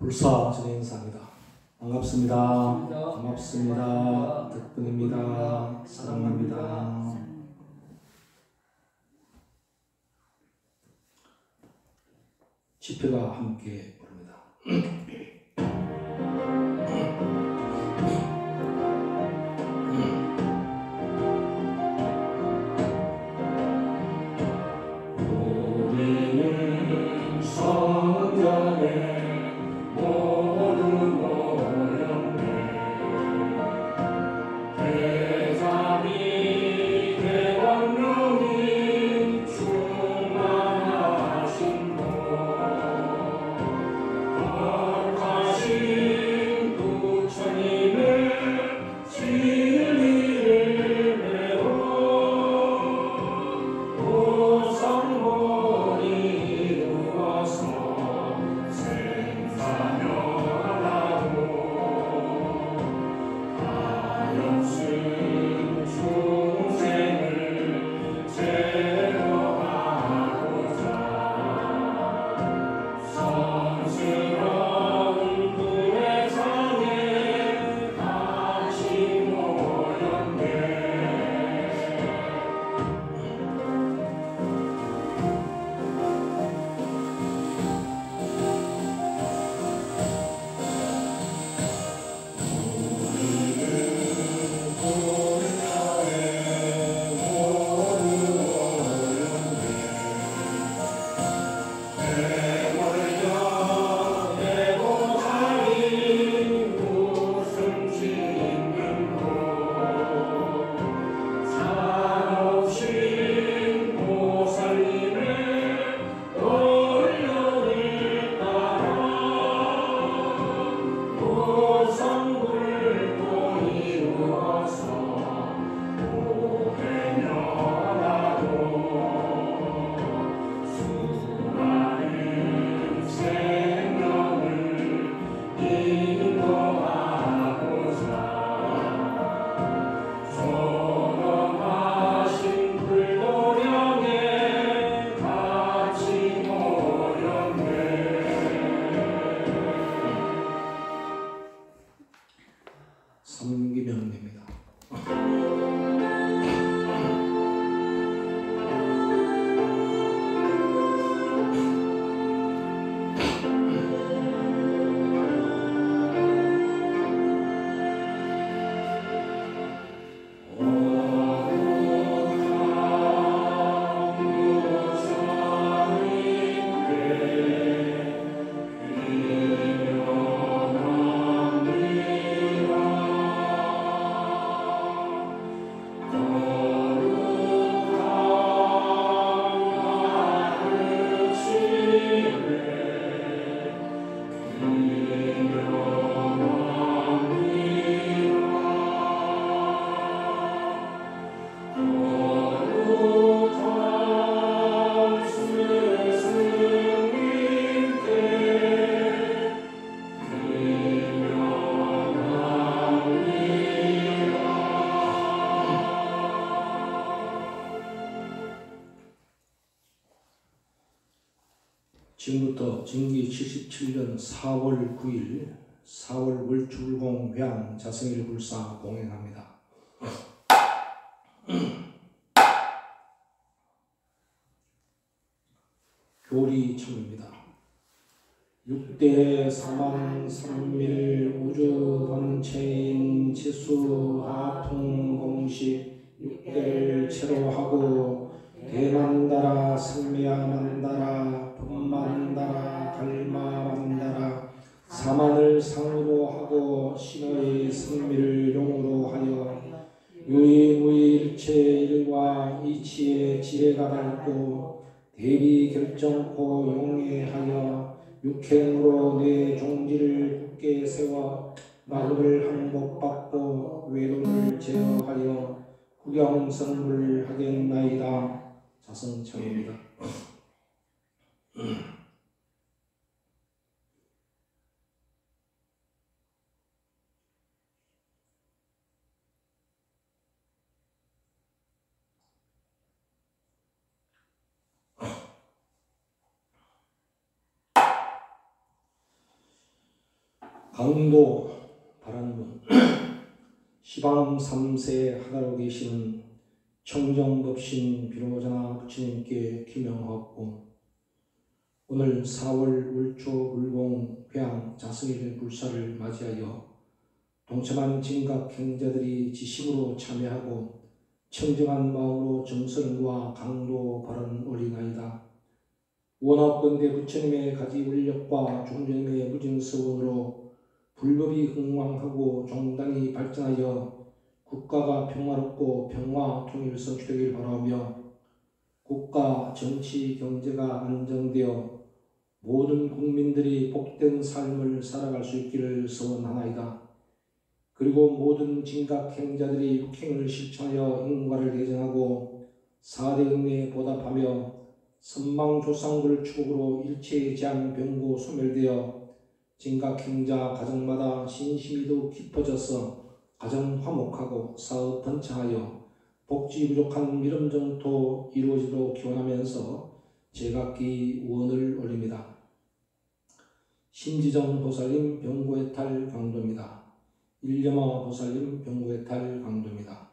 불사 전의 인사입니다. 반갑습니다. 고맙습니다. 덕분입니다. 사랑합니다. 지표가 함께 부릅니다. 우리는 성전에 삼기명입니다. 지금부터 정기 77년 4월 9일 4월 월출공 회양 자성일 불사 공행합니다. 교리 청입니다. 6대 사만 삼밀 우주 본체인 지수 하풍 공식 6대를 체로하고 대만다라 승미야만다라 분만다라 갈마만다라 사만을 상으로 하고 신의 승미를 용으로 하여 유의무의일체 일과 이치의 지혜가 닳고 대비 결정코 용해하여 육행으로 내 종지를 굳게 세워 마음을 항복받고 외도를 제어하여 구경성불 하겠나이다. 자성청입니다. 강도 바란문 시방 3세 하다로 계시는 청정법신 비로자나 부처님께 기명하옵고 오늘 4월 울초 불공 회양 자승일 불사를 맞이하여 동참한 진각 행자들이 지심으로 참여하고 청정한 마음으로 정서를 놓아 강도 바른 올리나이다. 원합건대 부처님의 가지 원력과 종전의 무증서원으로 불법이 흥왕하고 종단이 발전하여 국가가 평화롭고 평화 통일 성취되길 바라며 국가, 정치, 경제가 안정되어 모든 국민들이 복된 삶을 살아갈 수 있기를 소원하나이다. 그리고 모든 진각 행자들이 육행을 실천하여 인과를 개정하고 4대 은혜에 보답하며 선망조상들 축복으로 일체의 재앙, 병고 소멸되어 진각 행자 가정마다 신심이 더욱 깊어져서 가정 화목하고 사업 번창하여 복지 부족한 미름정토 이루어지도록 기원하면서 제각기 원을 올립니다. 신지정 보살님 병고해탈 강도입니다. 일념아 보살님 병고해탈 강도입니다.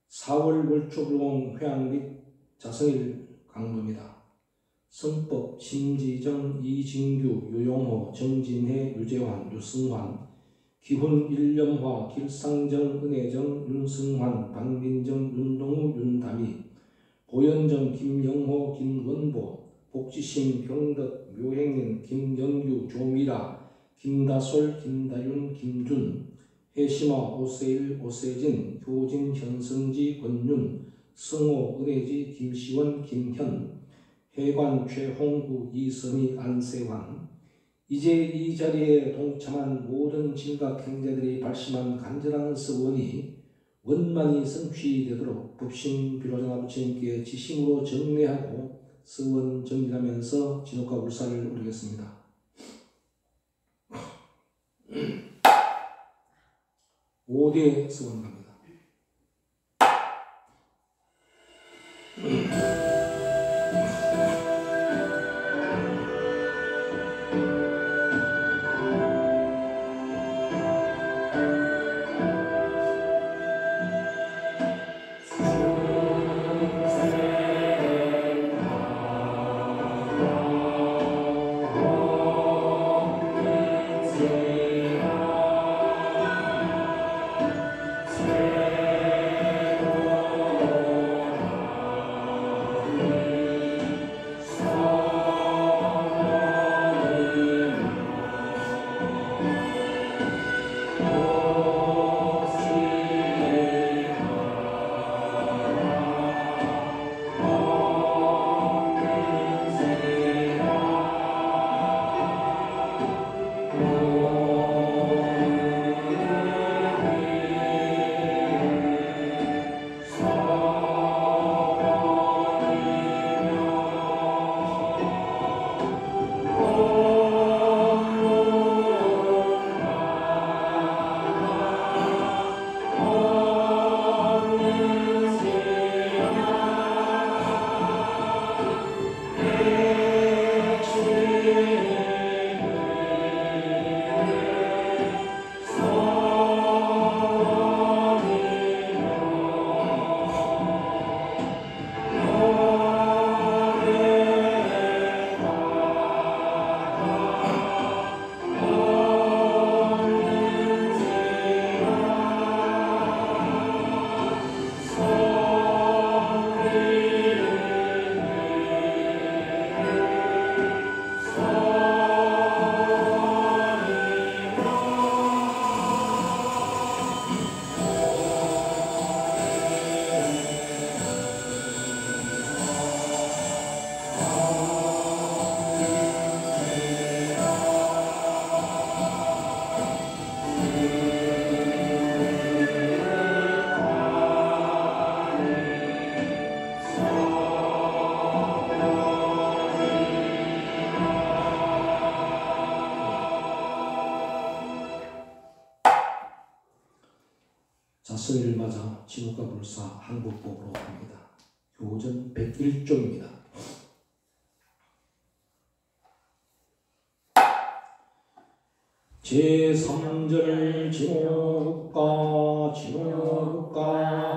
4월 월초불공 회양 및 자성일 강도입니다. 성법 심지정 이진규 유용호 정진혜 유재환 유승환 기훈 일념화 길상정 은혜정 윤승환 박민정 윤동우 윤다미 보현정 김영호 김원보 복지심 병덕 묘행인 김영규 조미라 김다솔 김다윤 김준 해심아 오세일 오세진 효진 현승지 권윤 승호 은혜지 김시원 김현 해관 최홍구 이선희 안세환 이제 이 자리에 동참한 모든 진각 행자들이 발심한 간절한 서원이 원만히 성취되도록 법신 비로자나 부처님께 지심으로 정례하고 서원 정진하면서 진옥과 불사를 올리겠습니다. 오대 서원 갑니다. 자성일을 맞아 진옥과 불사 한국법으로 합니다. 교전 101쪽입니다. 제3절 진호국가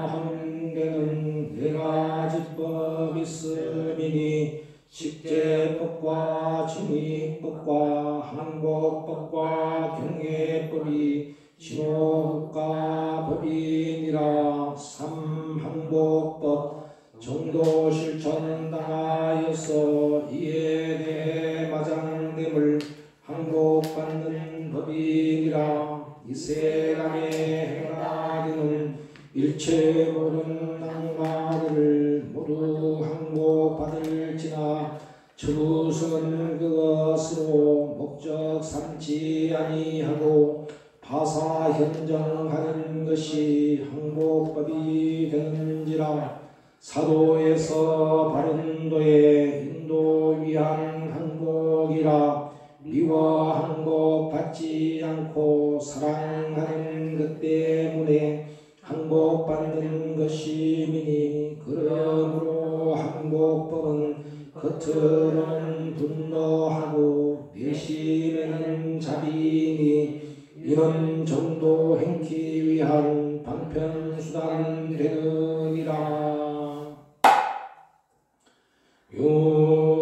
한계는 네 가지 법이 있으니 식재법과 징익법과 항복법과 경례법이 진호국가 법이니라. 삼항복법 정도 실천 당하여서 이에 대해 마장됨을 항복받는 법이니라. 이 세상에 행하기는 일체 모든 악마들을 모두 항복받을지나 저구성은 그것으로 목적 삼지 아니하고 파사현정하는 것이 항복법이 되는지라. 사도에서 바른도에 인도 위한 항복이라. 미워 항복받지 않고 사랑하는 것 때문에 항복받는 것이미니. 그러므로 항복법은 겉으로는 분노하고 내심에는 자비니 이런 정도 행기 위한 방편수단 되느니라. 요청하대명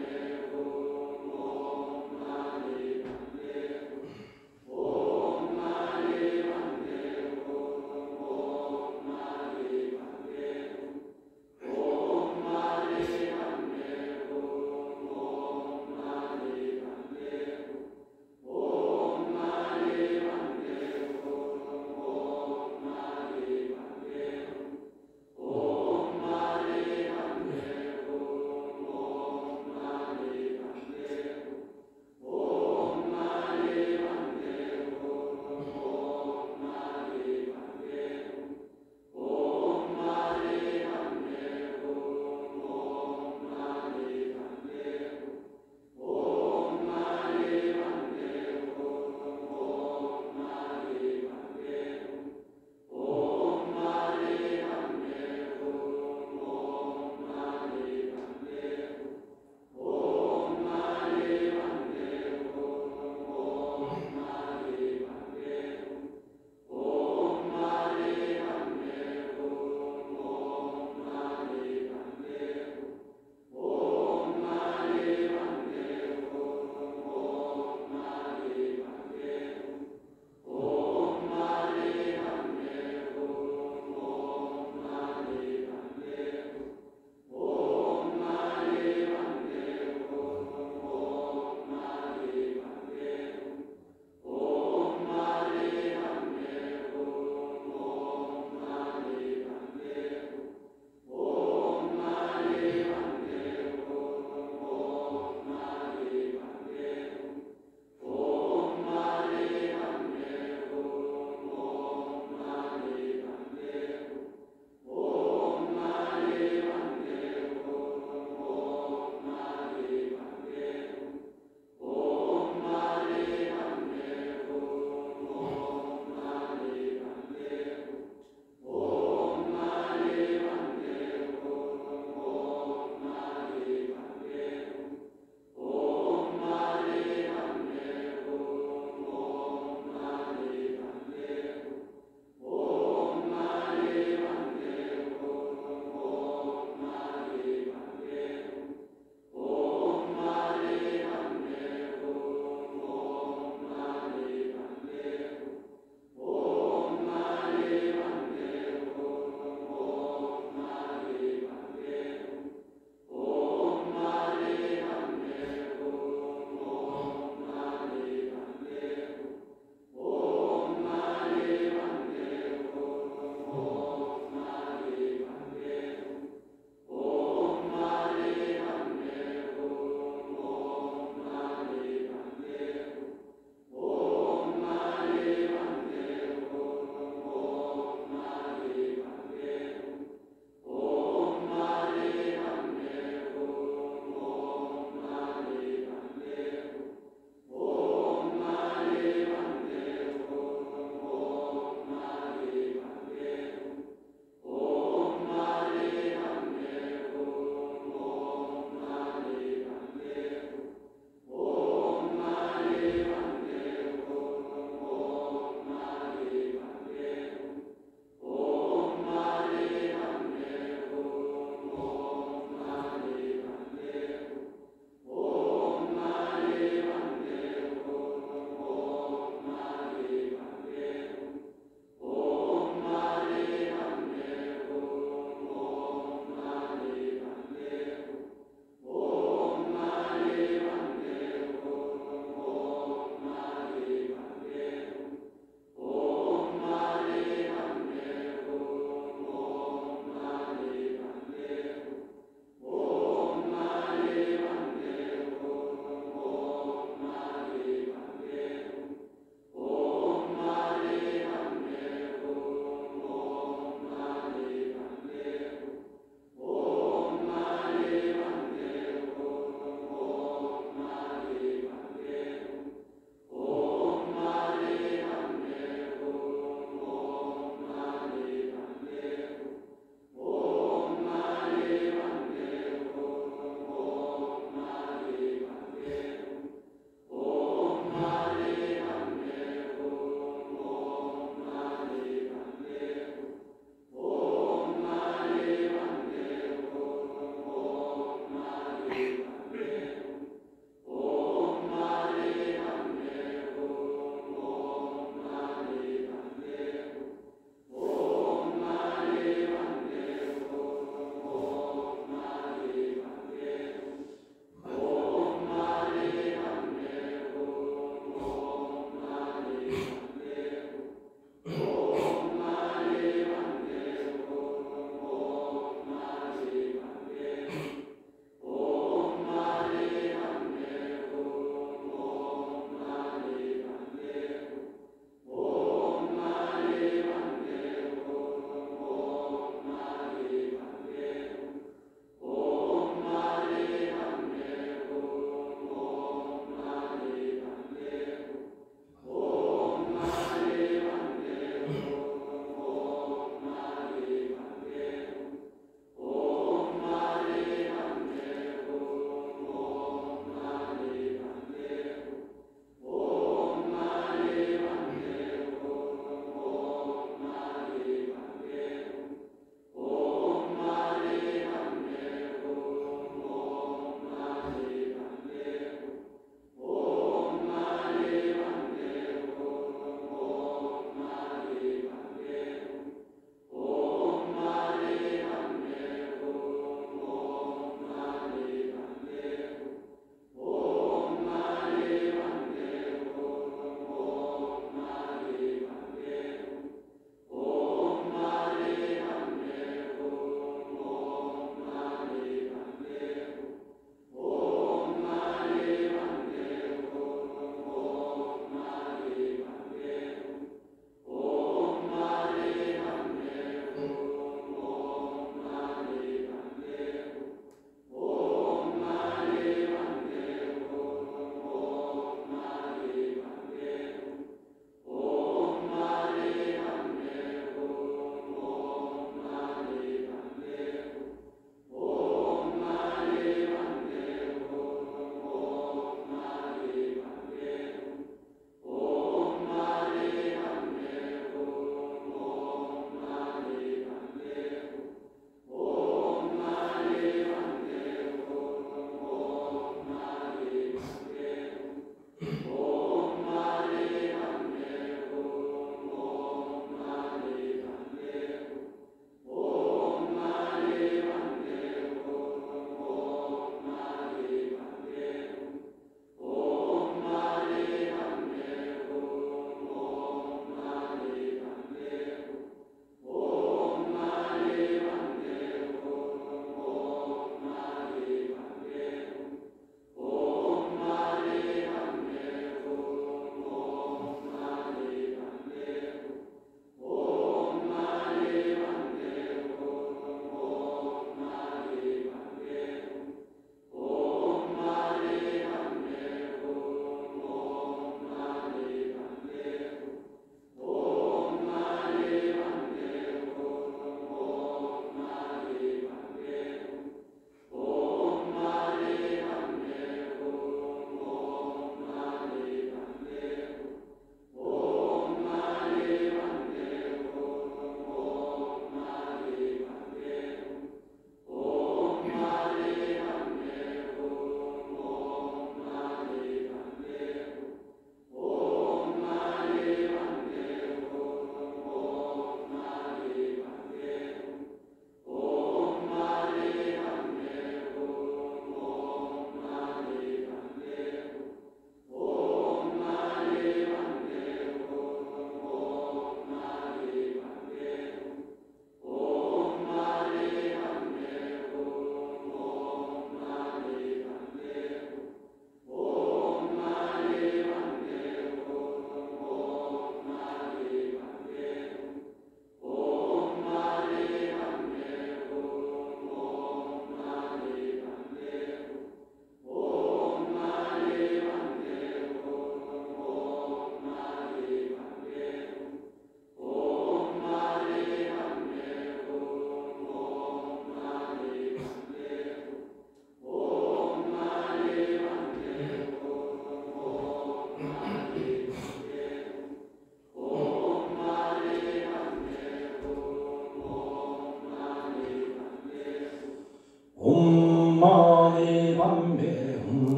왕진원 옴하리 요청하대명 왕진원 옴하리 밤매훈.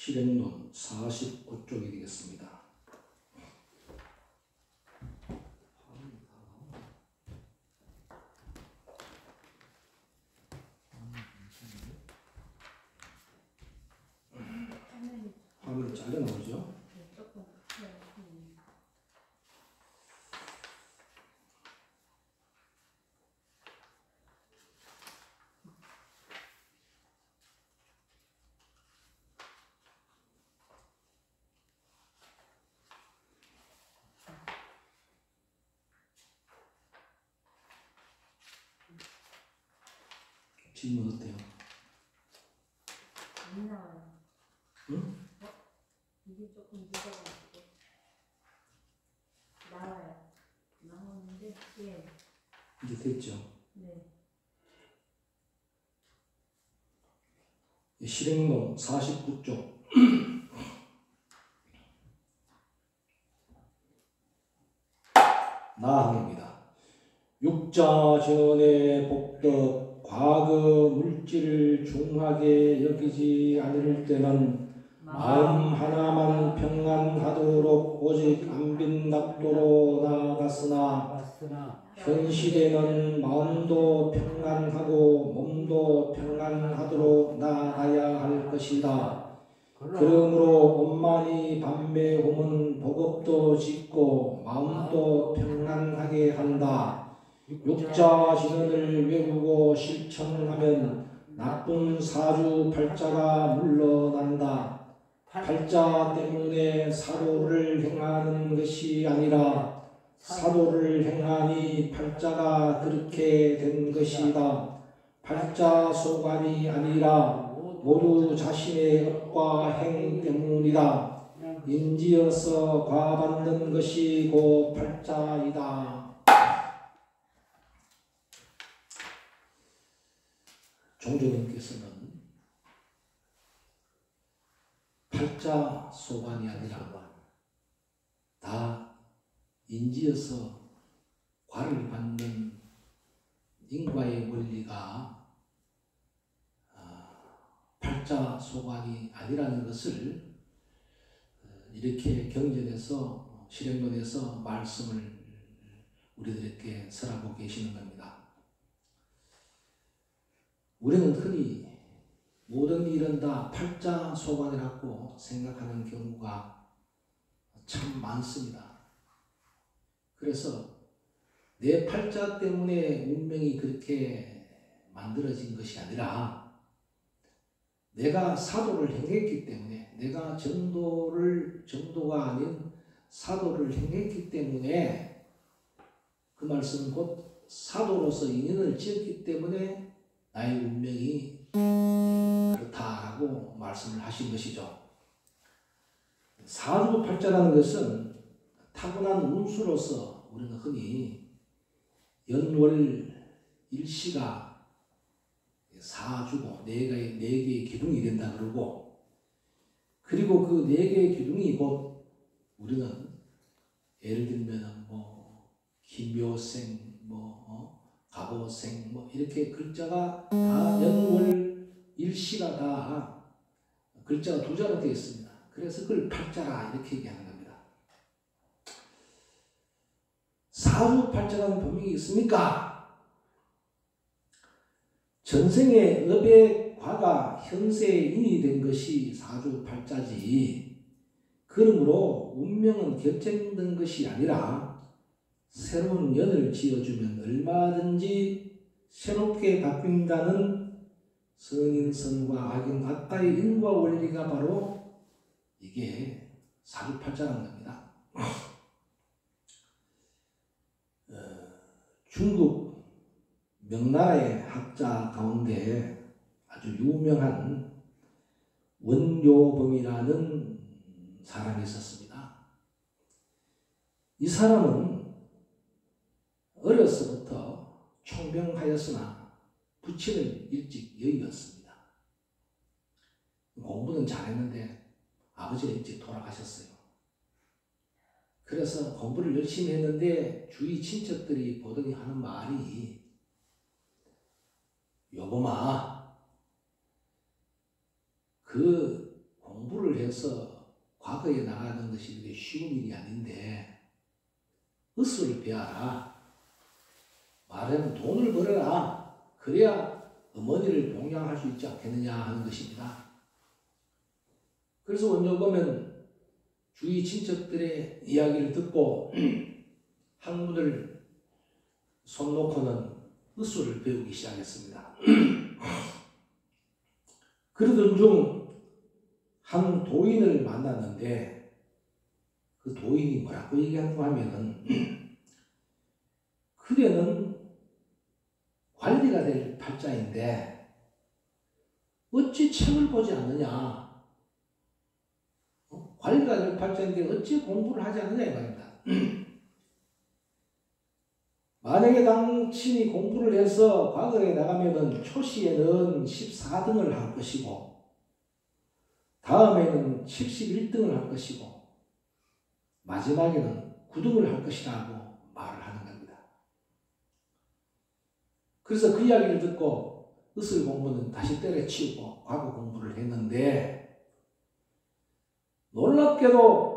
실행론 49쪽이 되겠습니다. 화면이 잘려 나오죠? 질문 어때요? 안 나와요. 응? 이게 조금 늦어가지고 나와요. 나오는데 예. 이제 됐죠? 네. 실행론 49쪽 나항입니다. 육자 전의 복덕 과거 물질을 중하게 여기지 않을 때는 마음 하나만 평안하도록 오직 안빈각도로 나아갔으나 현실에는 마음도 평안하고 몸도 평안하도록 나아가야 할 것이다. 그러므로 온만이 밤매홈은 복업도 짓고 마음도 평안하게 한다. 육자 진언을 외우고 실천하면 나쁜 사주팔자가 물러난다. 팔자 때문에 사도를 행하는 것이 아니라 사도를 행하니 팔자가 그렇게 된 것이다. 팔자 소관이 아니라 모두 자신의 업과 행 때문이다. 인지어서 과받는 것이 곧 팔자이다. 종조님께서는 팔자 소관이 아니라 다 인지어서 과를 받는 인과의 원리가 팔자 소관이 아니라는 것을 이렇게 경전에서 실행론에서 말씀을 우리들에게 설하고 계시는 겁니다. 우리는 흔히 모든 일은 다 팔자 소관이라고 생각하는 경우가 참 많습니다. 그래서 내 팔자 때문에 운명이 그렇게 만들어진 것이 아니라 내가 사도를 행했기 때문에 내가 정도가 아닌 사도를 행했기 때문에 그 말씀은 곧 사도로서 인연을 지었기 때문에 나의 운명이 그렇다라고 말씀을 하신 것이죠. 사주팔자라는 것은 타고난 운수로서 우리는 흔히 연월 일시가 사주고 네 개의 기둥이 된다 그러고, 그리고 그 네 개의 기둥이 곧 우리는 예를 들면 김묘생, 갑오생 이렇게 글자가 다 연월 일시가 다 글자가 두 자로 되어 있습니다. 그래서 그걸 팔자라 이렇게 얘기하는 겁니다. 사주팔자라는 법명이 있습니까? 전생의 업의 과가 현세의 인이 된 것이 사주팔자지, 그러므로 운명은 결정된 것이 아니라 새로운 연을 지어주면 얼마든지 새롭게 바뀐다는 선인선과 악인 악과의 인과 원리가 바로 이게 사주팔자라는 겁니다. 중국 명나라의 학자 가운데 아주 유명한 원료범이라는 사람이 있었습니다. 이 사람은 어려서부터 총명하였으나 부친을 일찍 여의었습니다. 공부는 잘했는데 아버지가 일찍 돌아가셨어요. 그래서 공부를 열심히 했는데 주위 친척들이 보더니 하는 말이, 여보마, 그 공부를 공부를 해서 과거에 나가는 것이 그렇게 쉬운 일이 아닌데 으스를 배워라. 말하면 돈을 벌어라. 그래야 어머니를 봉양할 수 있지 않겠느냐 하는 것입니다. 그래서 원조 보면 주위 친척들의 이야기를 듣고 학문을 손 놓고는 으스를 배우기 시작했습니다. 그러던 중 한 도인을 만났는데 그 도인이 뭐라고 얘기하는가 하면은 그대는 관리가 될 팔자인데 어찌 책을 보지 않느냐. 관리가 될 팔자인데 어찌 공부를 하지 않느냐 이 말입니다. 만약에 당신이 공부를 해서 과거에 나가면은 초시에는 14등을 할 것이고 다음에는 71등을 할 것이고 마지막에는 9등을 할 것이라고 말을 하는 겁니다. 그래서 그 이야기를 듣고 으슬 공부는 다시 때려치우고 과거 공부를 했는데 놀랍게도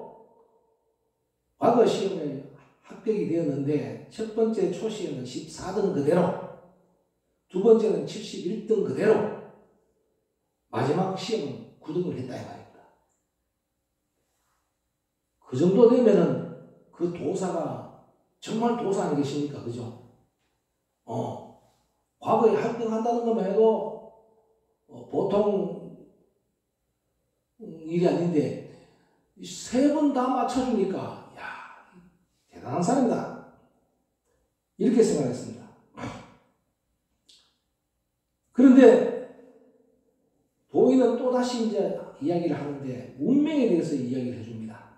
과거 시험에 합격이 되었는데 첫 번째 초시에는 14등 그대로, 두 번째는 71등 그대로, 마지막 시험은 9등을 했다 이 말입니다. 그 정도 되면은 그 도사가 정말 도사 아니겠습니까? 그죠? 과거에 합격한다는 것만 해도 보통 일이 아닌데 3번 다 맞춰주니까 야, 대단한 사람이다. 이렇게 생각했습니다. 그런데 도인은 또다시 이제 이야기를 하는데 운명에 대해서 이야기를 해줍니다.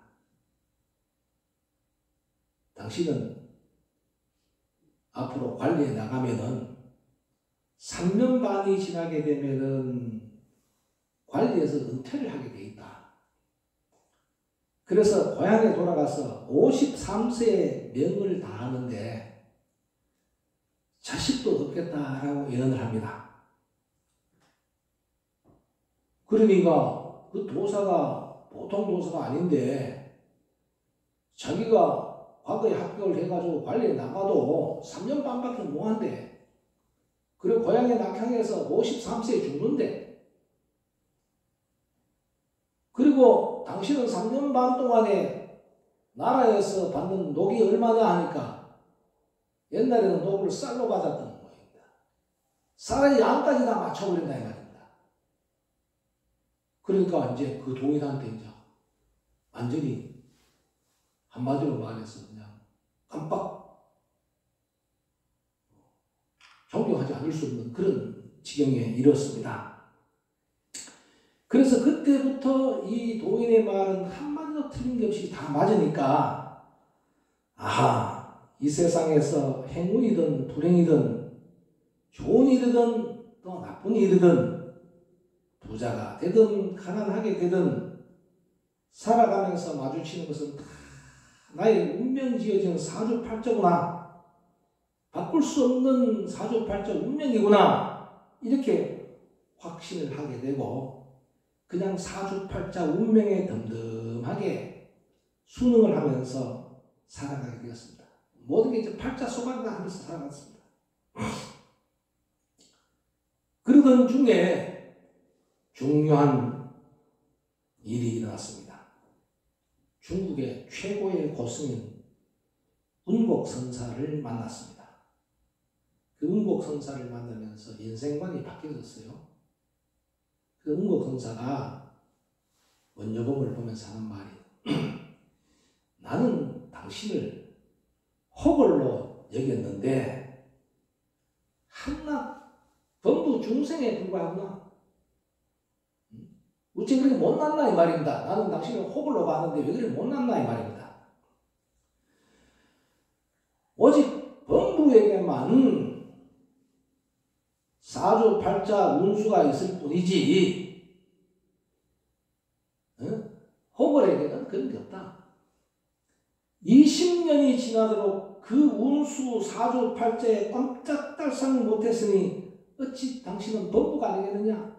당신은 앞으로 관리에 나가면은 3년 반이 지나게 되면은 관리에서 은퇴를 하게 돼 있다. 그래서 고향에 돌아가서 53세의 명을 다하는데 자식도 없겠다라고 예언을 합니다. 그러니까 그 도사가 보통 도사가 아닌데 자기가 과거에 합격을 해가지고 관리에 나가도 3년 반밖에 못 한대. 그리고 고향에 낙향해서 53세에 죽는데. 그리고 당신은 3년 반 동안에 나라에서 받는 녹이 얼마냐 하니까 옛날에는 녹을 쌀로 받았던 거입니다. 쌀의 양까지 다 맞춰버린다 이 말입니다. 그러니까 이제 그 도인한테 이제 완전히 한마디로 말해서 그냥 깜빡 존경하지 않을 수 없는 그런 지경에 이르렀습니다. 그래서 그때부터 이 도인의 말은 한마디도 틀린 게 없이 다 맞으니까 아하, 이 세상에서 행운이든 불행이든 좋은 일이든 또 나쁜 일이든 부자가 되든 가난하게 되든 살아가면서 마주치는 것은 다 나의 운명 지어진 사주팔자구나. 바꿀 수 없는 사주팔자 운명이구나. 이렇게 확신을 하게 되고 그냥 사주팔자 운명에 덤덤하게 순응을 하면서 살아가게 되었습니다. 모든 게 이제 팔자 소각을 하면서 살아갔습니다. 그러던 중에 중요한 일이 일어났습니다. 중국의 최고의 고승인 운곡선사를 만났습니다. 그 운곡선사를 만나면서 인생관이 바뀌어졌어요. 그 운곡선사가 원효봉을 보면서 하는 말이 나는 당신을 호걸로 여겼는데 한낱 범부 중생에 불과하구나. 어째 그렇게 못났나 이 말입니다. 나는 당신을 호걸로 봤는데 왜 그렇게 못났나 이 말입니다. 오직 범부에게만 사주팔자 운수가 있을 뿐이지 호걸에게는 그런 게 없다. 20년이 지나도록 그 운수 사주팔자에 깜짝달싹 못했으니 어찌 당신은 범부가 아니겠느냐.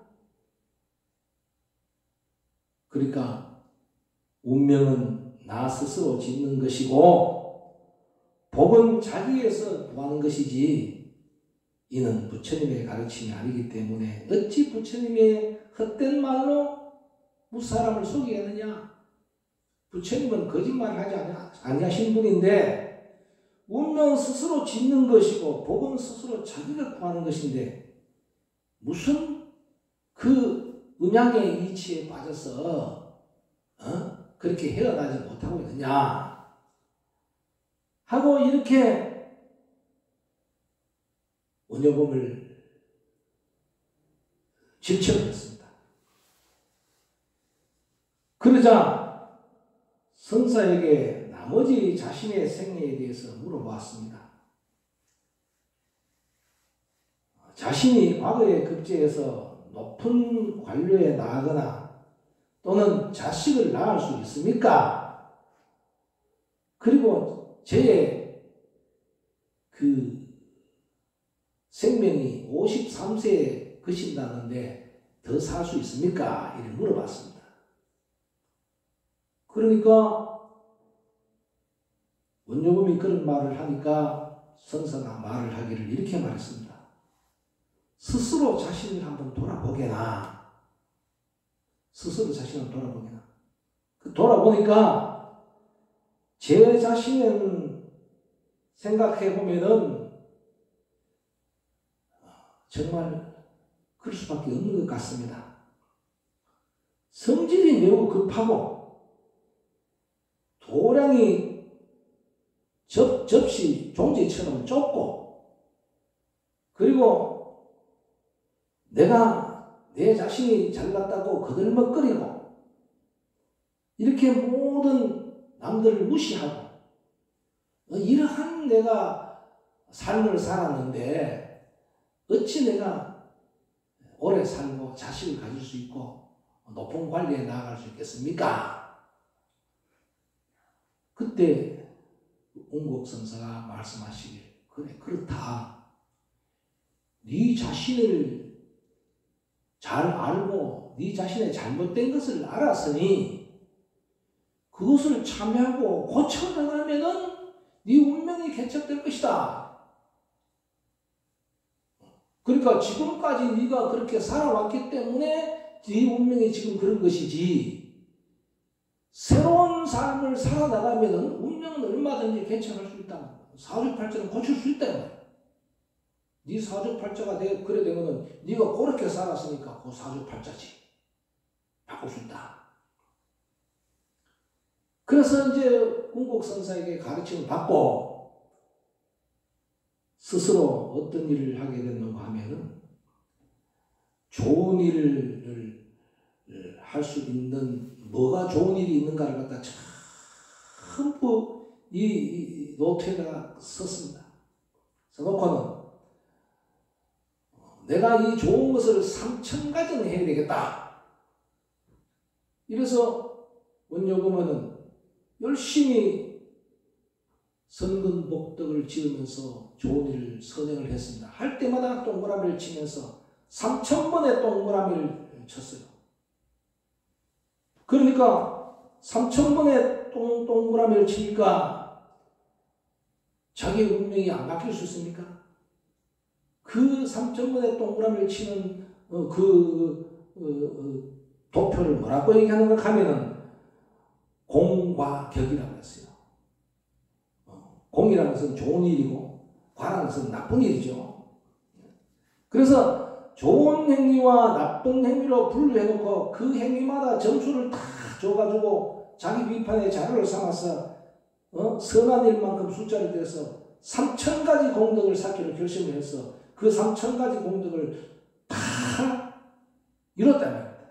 그러니까 운명은 나 스스로 짓는 것이고 복은 자기에서 구하는 것이지 이는 부처님의 가르침이 아니기 때문에 어찌 부처님의 헛된 말로 무사람을 속이겠느냐. 부처님은 거짓말을 하지 아니하신 분인데 운명은 스스로 짓는 것이고 복은 스스로 자기가 구하는 것인데 무슨 그 음양의 이치에 빠져서 그렇게 헤어나지 못하고 있느냐 하고 이렇게 원효범을 질책했습니다. 그러자 선사에게 나머지 자신의 생애에 대해서 물어보았습니다. 자신이 과거에 급제해서 높은 관료에 나가거나 또는 자식을 낳을 수 있습니까? 그리고 제 그 생명이 53세에 그친다는데 더 살 수 있습니까? 이렇게 물어봤습니다. 그러니까 원효범이 그런 말을 하니까 선사가 말을 하기를 이렇게 말했습니다. 스스로 자신을 한번 돌아보게나. 스스로 자신을 돌아보게나. 돌아보니까 제 자신은 생각해보면은 정말 그럴 수밖에 없는 것 같습니다. 성질이 매우 급하고 도량이 접시 종지처럼 좁고 그리고 내가 내 자신이 잘났다고 거들먹거리고 이렇게 모든 남들을 무시하고 이러한 내가 삶을 살았는데 어찌 내가 오래 살고 자식을 가질 수 있고 높은 관리에 나아갈 수 있겠습니까? 그때 웅곡선사가 말씀하시길 그래 그렇다. 네 자신을 잘 알고 네 자신의 잘못된 것을 알았으니 그것을 참여하고 고쳐나가면은 네 운명이 개척될 것이다. 그러니까 지금까지 네가 그렇게 살아왔기 때문에 네 운명이 지금 그런 것이지 새로운 삶을 살아나가면은 운명은 얼마든지 개척할 수 있다. 사주팔자는 고칠 수 있다. 네 사주팔자가 그래 되면은 네가 그렇게 살았으니까 그 사주팔자지. 바꿀 수 있다. 그래서 이제 웅곡선사에게 가르침을 받고 스스로 어떤 일을 하게 됐는가 하면은 좋은 일을 할 수 있는 뭐가 좋은 일이 있는가를 갖다 전부 이 노트에다가 썼습니다. 써놓고는 내가 이 좋은 것을 3,000가지는 해야 되겠다. 이래서 원효금은 열심히 선근복덕을 지으면서 좋은 일을 선행을 했습니다. 할 때마다 동그라미를 치면서 3,000번의 동그라미를 쳤어요. 그러니까 3,000번의 동그라미를 치니까 자기 운명이 안 바뀔 수 있습니까? 그 3,000번의 동그라미를 치는 도표를 뭐라고 얘기하는가 하면은 공과 격이라고 했어요. 공이라는 것은 좋은 일이고 과라는 것은 나쁜 일이죠. 그래서 좋은 행위와 나쁜 행위로 분류해놓고 그 행위마다 점수를 다 줘가지고 자기 비판의 자료를 삼아서 선한 일만큼 숫자를 대서 3,000가지 공덕을 쌓기로 결심을 해서 그 3,000가지 공덕을 다 이뤘다는 겁니다.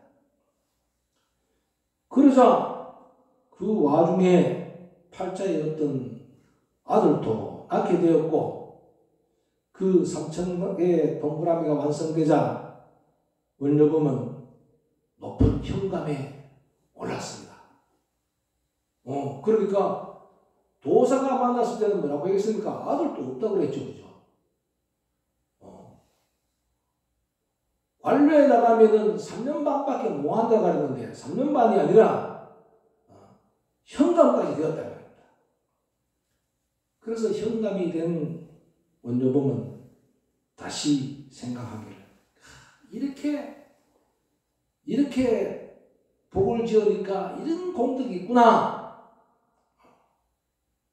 그러자 그 와중에 팔자의 어떤 아들도 낳게 되었고 그 3,000개의 동그라미가 완성되자 원효금은 높은 현감에 올랐습니다. 그러니까 도사가 만났을 때는 뭐라고 했습니까? 아들도 없다고 그랬죠. 그죠? 관료에 나가면은 3년 반밖에 못 한다고 하는데 3년 반이 아니라 현감까지 되었다고 합니다. 그래서 현감이 된 원조봉은 다시 생각하기를 이렇게 복을 지으니까 이런 공덕이 있구나.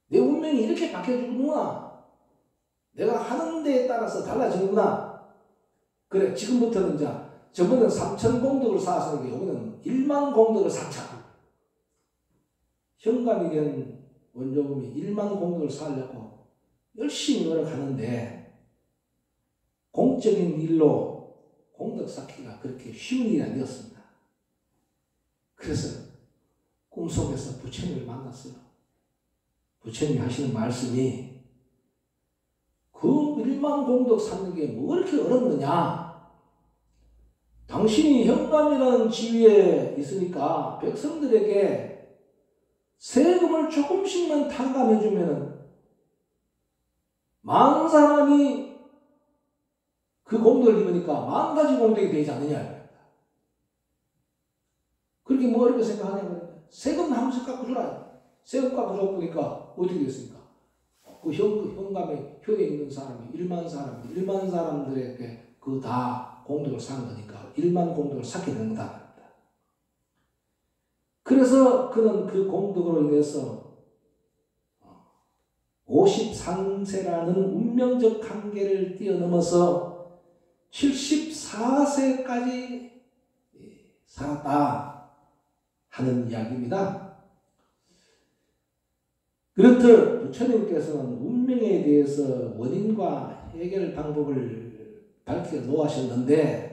내 운명이 이렇게 바뀌어주는구나. 내가 하는 데에 따라서 달라지는구나. 그래, 지금부터는 이제 저번에는 3천 공덕을 쌓았으니까 이번에는 1만 공덕을 쌓자. 현감이 된 원조봉이 1만 공덕을 쌓으려고 열심히 노력하는데 공적인 일로 공덕 쌓기가 그렇게 쉬운 일이 아니었습니다. 그래서 꿈속에서 부처님을 만났어요. 부처님이 하시는 말씀이 그 1만 공덕 쌓는 게 뭐 그렇게 어렵느냐. 당신이 현감이라는 지위에 있으니까 백성들에게 세금을 조금씩만 탕감해주면 만 사람이 그 공덕을 입으니까 10,000가지 공덕이 되지 않느냐. 그렇게 뭐 어렵게 생각하냐면 세금 한 번씩 깎고 주라. 세금 깎고 줬으니까 어떻게 됐습니까? 그 현감에 현에 있는 사람이 1만 사람들에게 그 다 공덕을 쌓은 거니까 1만 공덕을 쌓게 되는 거다. 그래서 그는 그 공덕으로 인해서 53세라는 운명적 한계를 뛰어넘어서 74세까지 살았다 하는 이야기입니다. 그렇듯 부처님께서는 운명에 대해서 원인과 해결 방법을 밝혀 놓으셨는데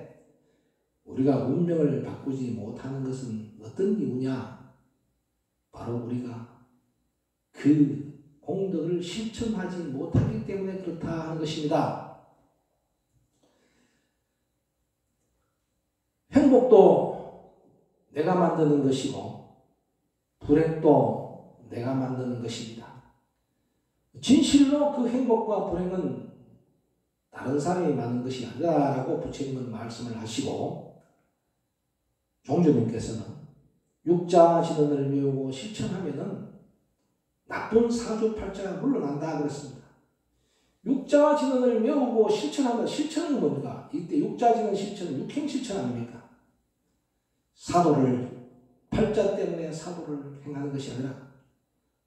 우리가 운명을 바꾸지 못하는 것은 어떤 이유냐? 바로 우리가 그 공덕을 실천하지 못하기 때문에 그렇다 하는 것입니다. 행복도 내가 만드는 것이고 불행도 내가 만드는 것입니다. 진실로 그 행복과 불행은 다른 사람이 만든 것이 아니라고 부처님은 말씀을 하시고 종조님께서는 육자진언을 외우고 실천하면은 나쁜 사주팔자가 물러난다 그랬습니다. 육자진언을 외우고 실천한다. 실천은 뭡니까? 이때 육자진언 실천은 육행실천 아닙니까? 사도를 팔자 때문에 사도를 행하는 것이 아니라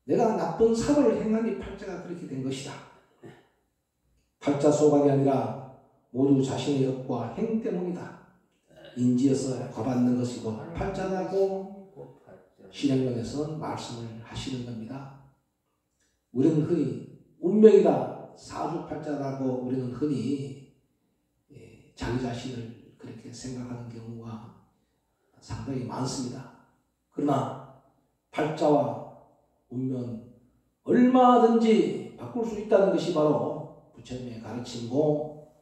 내가 나쁜 사도를 행하니 팔자가 그렇게 된 것이다. 팔자 소각이 아니라 모두 자신의 역과 행 때문이다. 인지에서 과받는 것이고 팔자라고 신약론에서 말씀을 하시는 겁니다. 우리는 흔히 운명이다. 사주팔자라고 우리는 흔히 자기 자신을 그렇게 생각하는 경우가 상당히 많습니다. 그러나 팔자와 운명은 얼마든지 바꿀 수 있다는 것이 바로 부처님의 가르침이고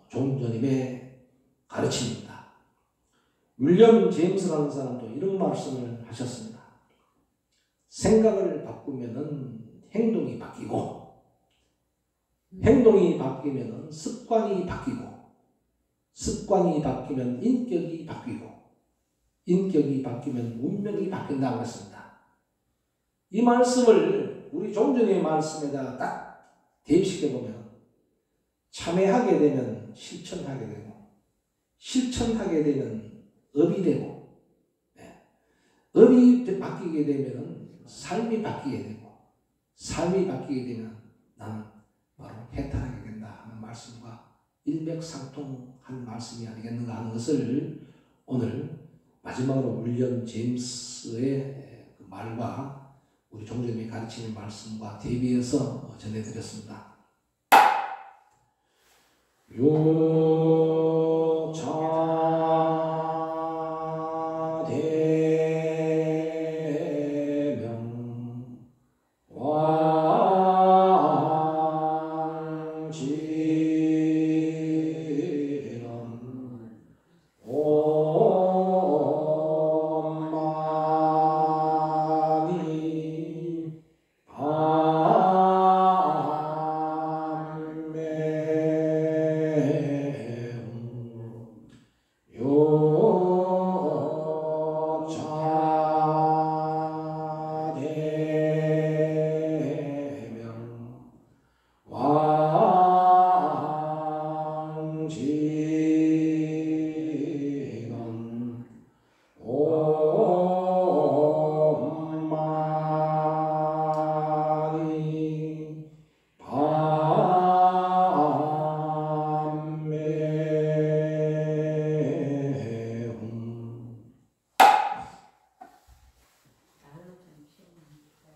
종조님의 가르침입니다. 윌리엄 제임스라는 사람도 이런 말씀을 하셨습니다. 생각을 바꾸면은 행동이 바뀌고 행동이 바뀌면은 습관이 바뀌고 습관이 바뀌면 인격이 바뀌고 인격이 바뀌면 운명이 바뀐다고 했습니다. 이 말씀을 우리 종전의 말씀에다가 딱 대입시켜보면 참회하게 되면 실천하게 되고 실천하게 되면 업이 되고 업이 바뀌게 되면 삶이 바뀌게 되고 삶이 바뀌게 되면 나는 바로 해탈하게 된다 하는 말씀과 일맥상통한 말씀이 아니겠는가 하는 것을 오늘 마지막으로 윌리엄 제임스의 그 말과 우리 종조님의 가르치는 말씀과 대비해서 전해드렸습니다. 요차대명 왕지름 옴마니 밤매 지건 옴마니 밤매훈 날로 잠시만 기다려.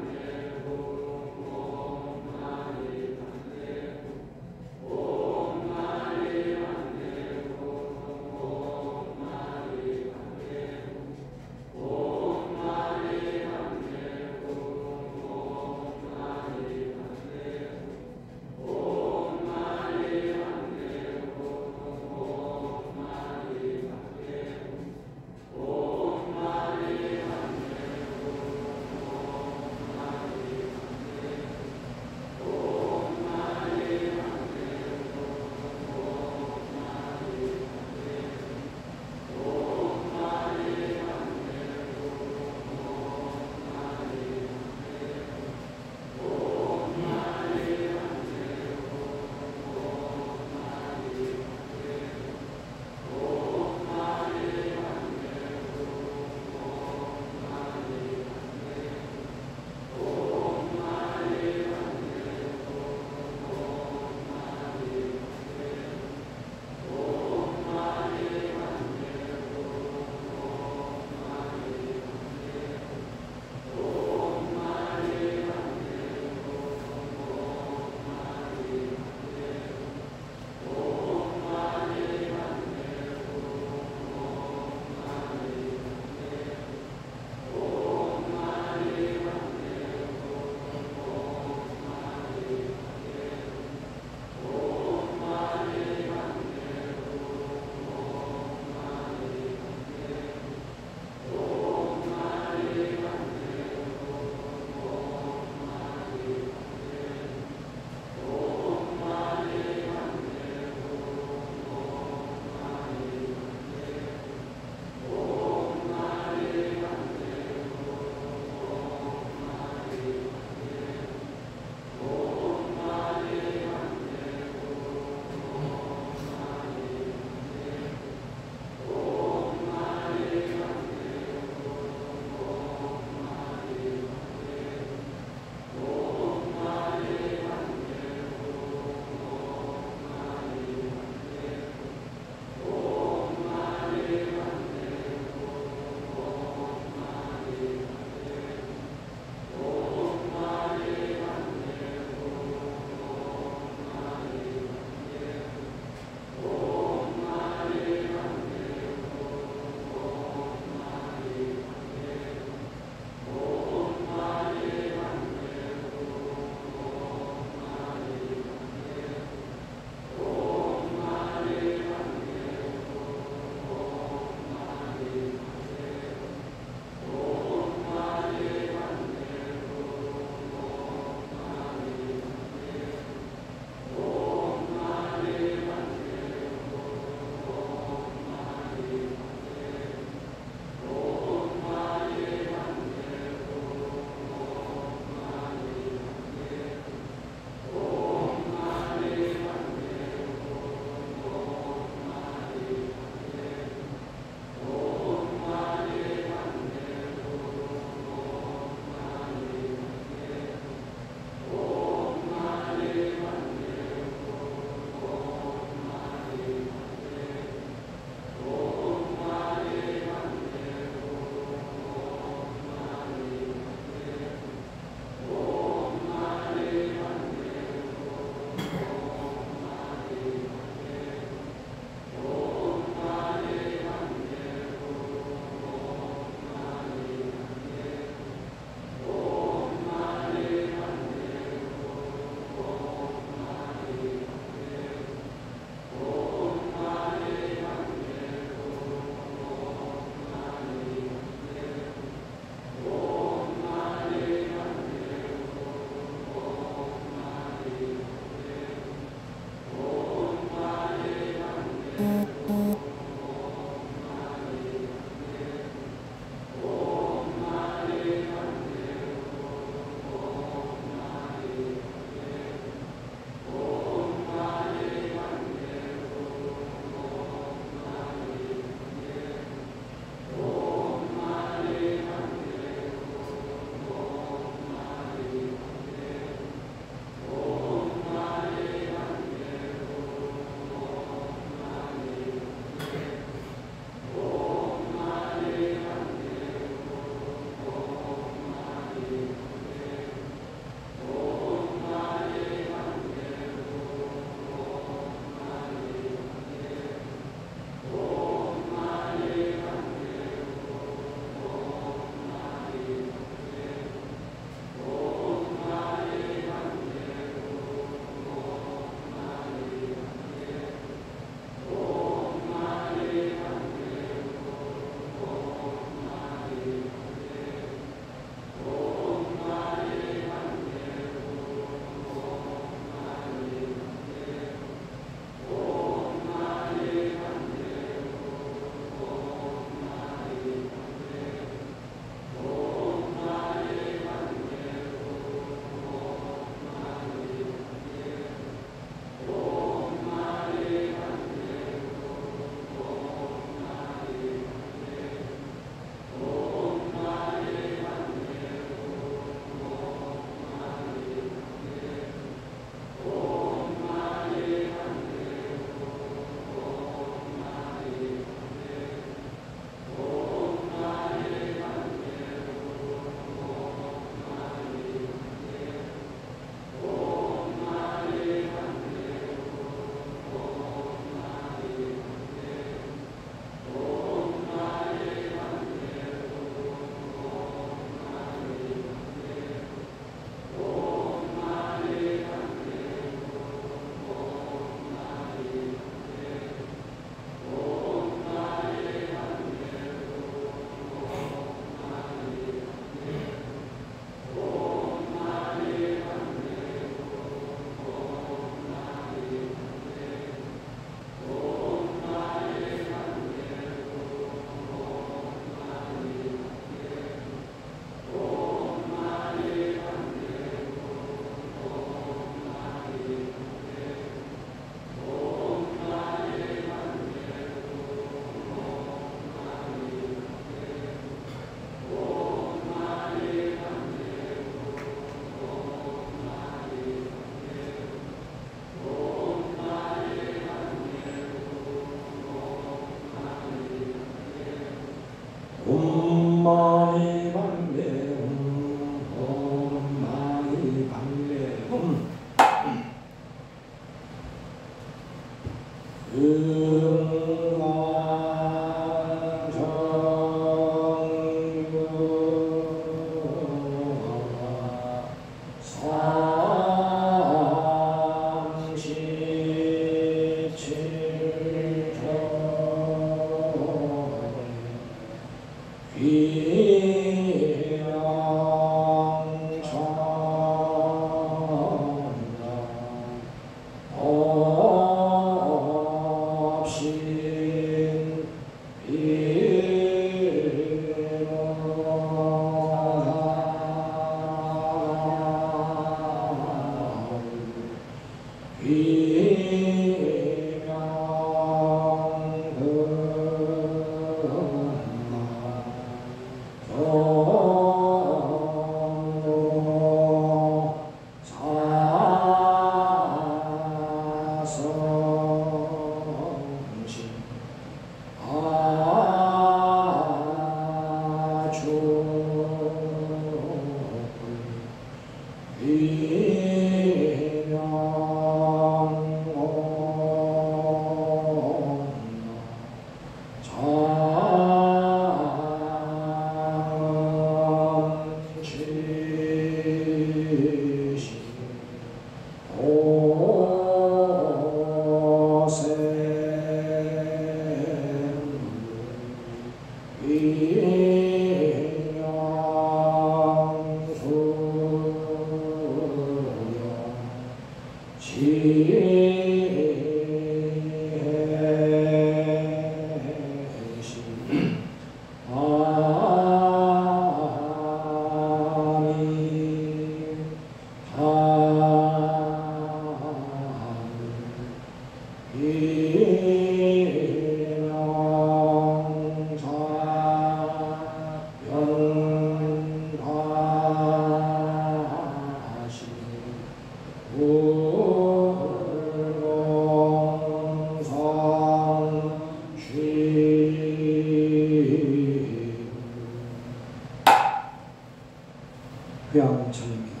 회양청입니다.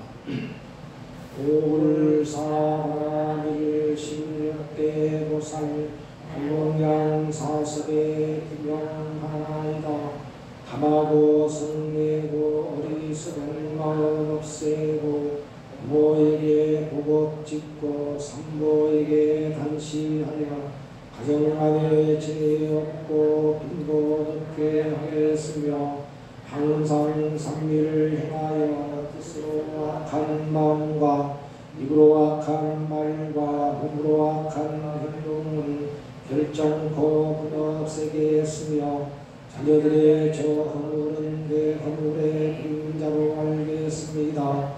올사하나일 16대 보살 공양 사섭의 기명하나이다. 담하고 성내고 어리석은 마음 없애고 부모에게 복업 짓고 산모에게 단시하여 가정 안에 죄 없고 빈도 없게 하겠으며 항상 산미를 행하여 뜻으로 악한 마음과 입으로 악한 말과 몸으로 악한 행동을 결정코 없애게 했으며 자녀들의 저 허물은 내 허물의 그림자로 알겠습니다.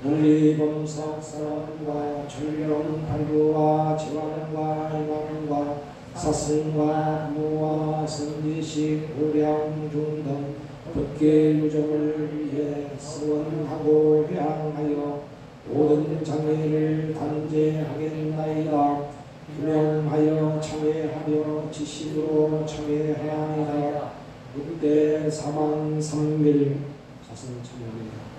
널리 범삭 사랑과 전령 발부와 제왕과 희망과 사승과 부모와 선지식 고량 중등 법계 유정을 위해 서원하고 회항하여 모든 장애를 단죄하겠나이다. 규명하여 참회하며 지심으로 참회하나이다. 6대 사망 3일 자선 참여합니다.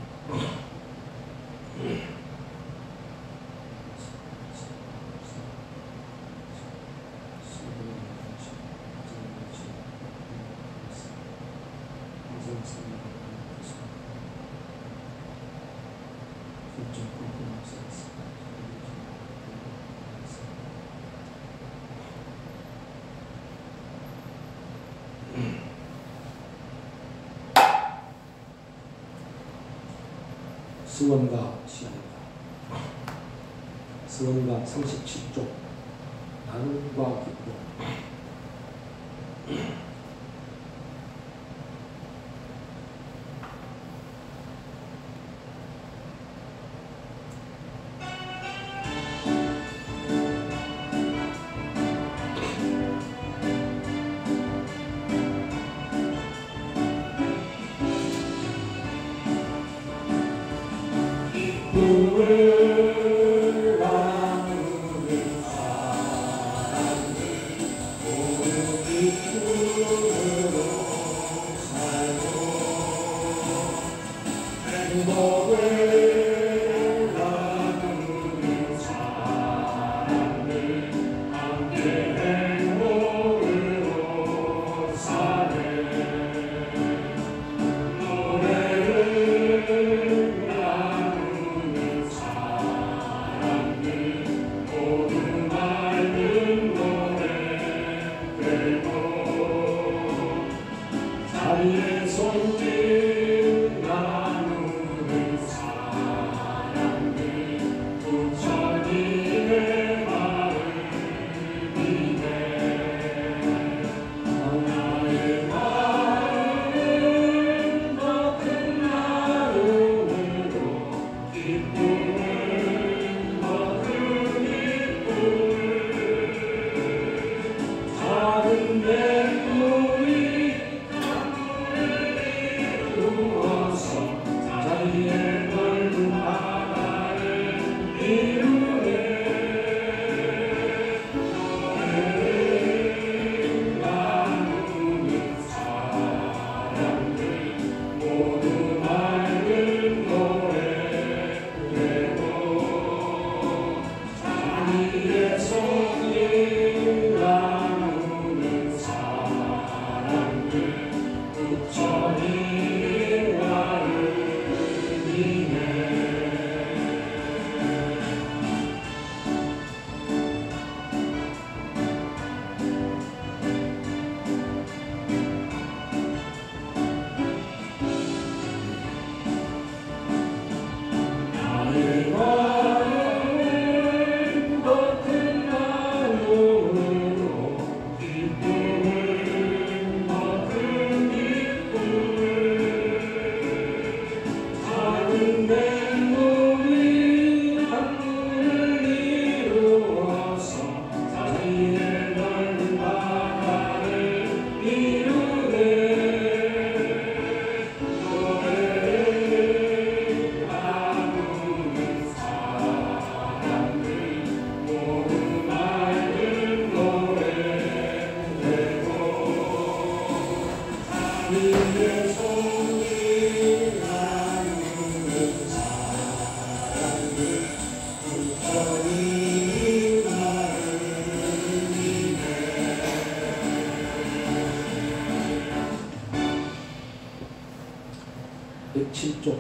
스원가 시간입니다. 스원가 37쪽 나눔과 기쁨.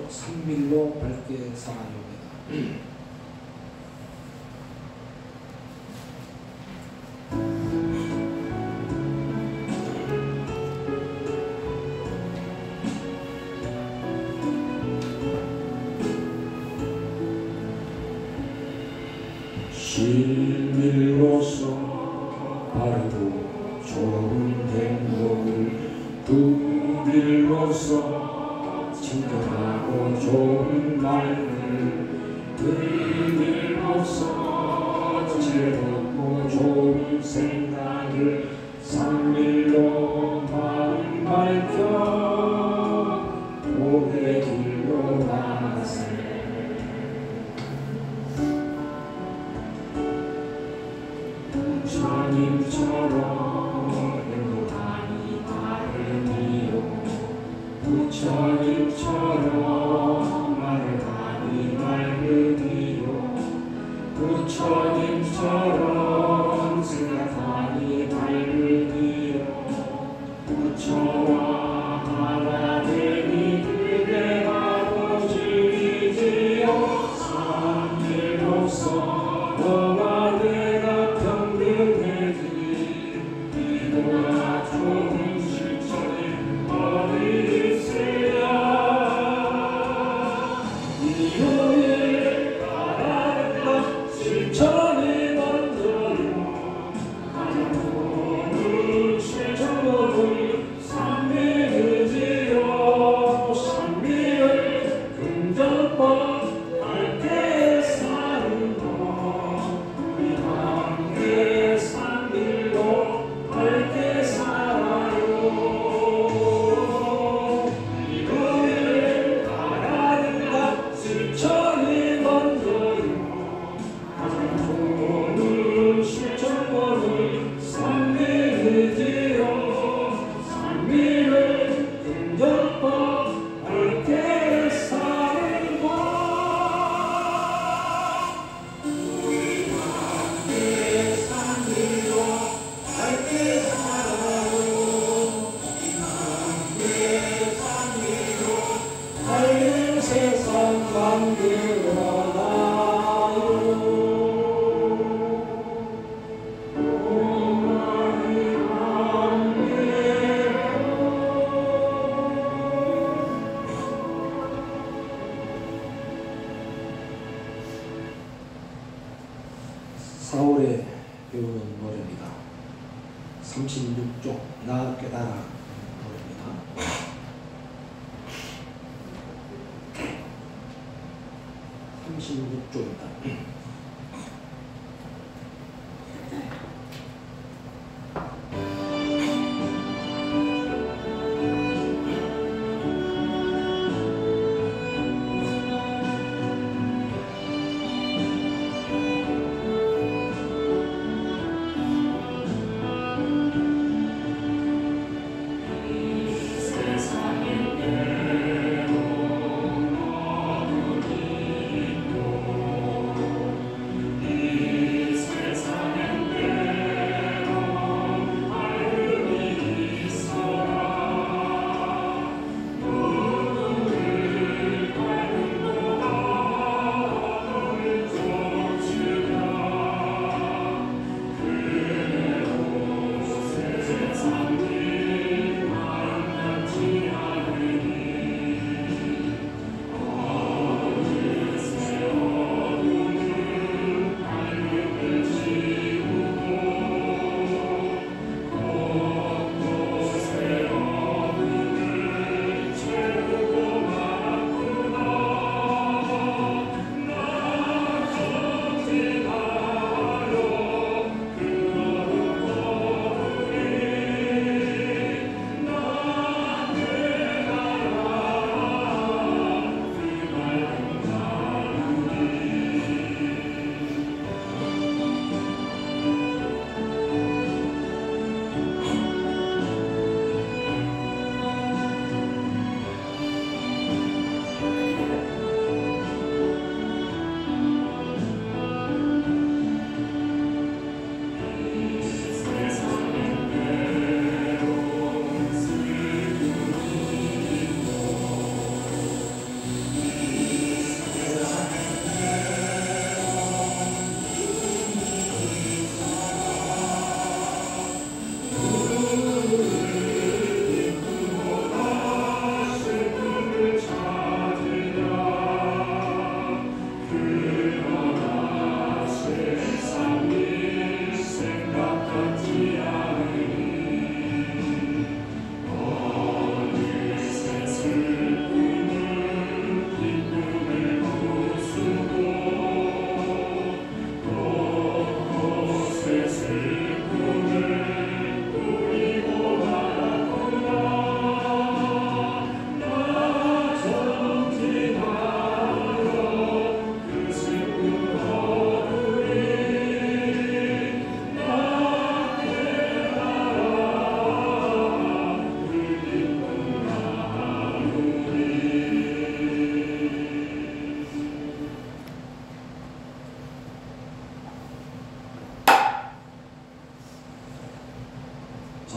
산밀로 밝게 살아옵니다. 실밀로서 바르고 좋은 행복을 불밀로서 친절하고 좋은 말을 불밀로서 지혜롭고 좋은 생각을 산밀로 마음 밝혀 복의 길로 나가세. 부처님처럼 행복하니 다름이요 부처님처럼 말하니 맑음이요 부처님처럼 생각하니 밝음이요 부처와 하나 되니 그게 바로 진리지요 산길로서 너와 내가 평등해지 이보다 좋은 실천이 어디 있으랴 이유를 알아낸다 실천이 먼저요 가장 좋은 실천법은 산미의지요 산미의 긍정법 밝게 사는 법 우리 함께 산미로 밝게 살아요 이루를 알아낸다 실천이 먼저요 가장 좋은 실천법은 산미의지요 산미의 긍정법 밝게 사는 법 우리 함께 산미로 밝게 살아요 우리 함께 산미로 밝은 세상 만들어놔요 우리 함께 사월에 배우는 노래입니다. 36쪽 나 깨달아 노래입니다. (36쪽입니다)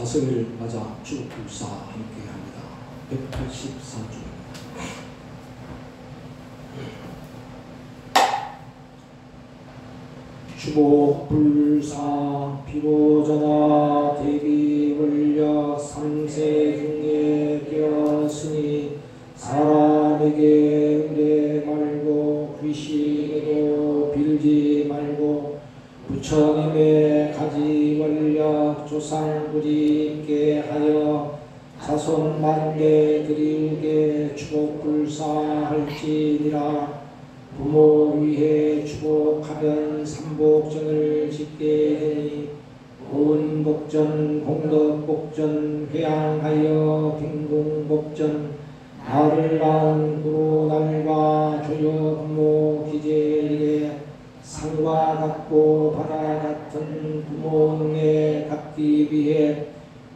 다섯을 맞아 주복불사 함께 합니다. 184조. 주복불사 비로자나 대비원력 3세 중에 되었으니 사람에게 의뢰 말고 귀신에도 빌지 말고 부처님의 가지원력 조상부리께 하여 자손 만대 드리우게 주복불사할지니라. 부모 위해 주복하면 삼복전을 짓게 되니 고운복전, 공덕복전, 회양하여 빈궁복전, 나를 낳은 구로날과 조여 부모 기재일에 산과 같고 바다 같은 부모에 갚기 위해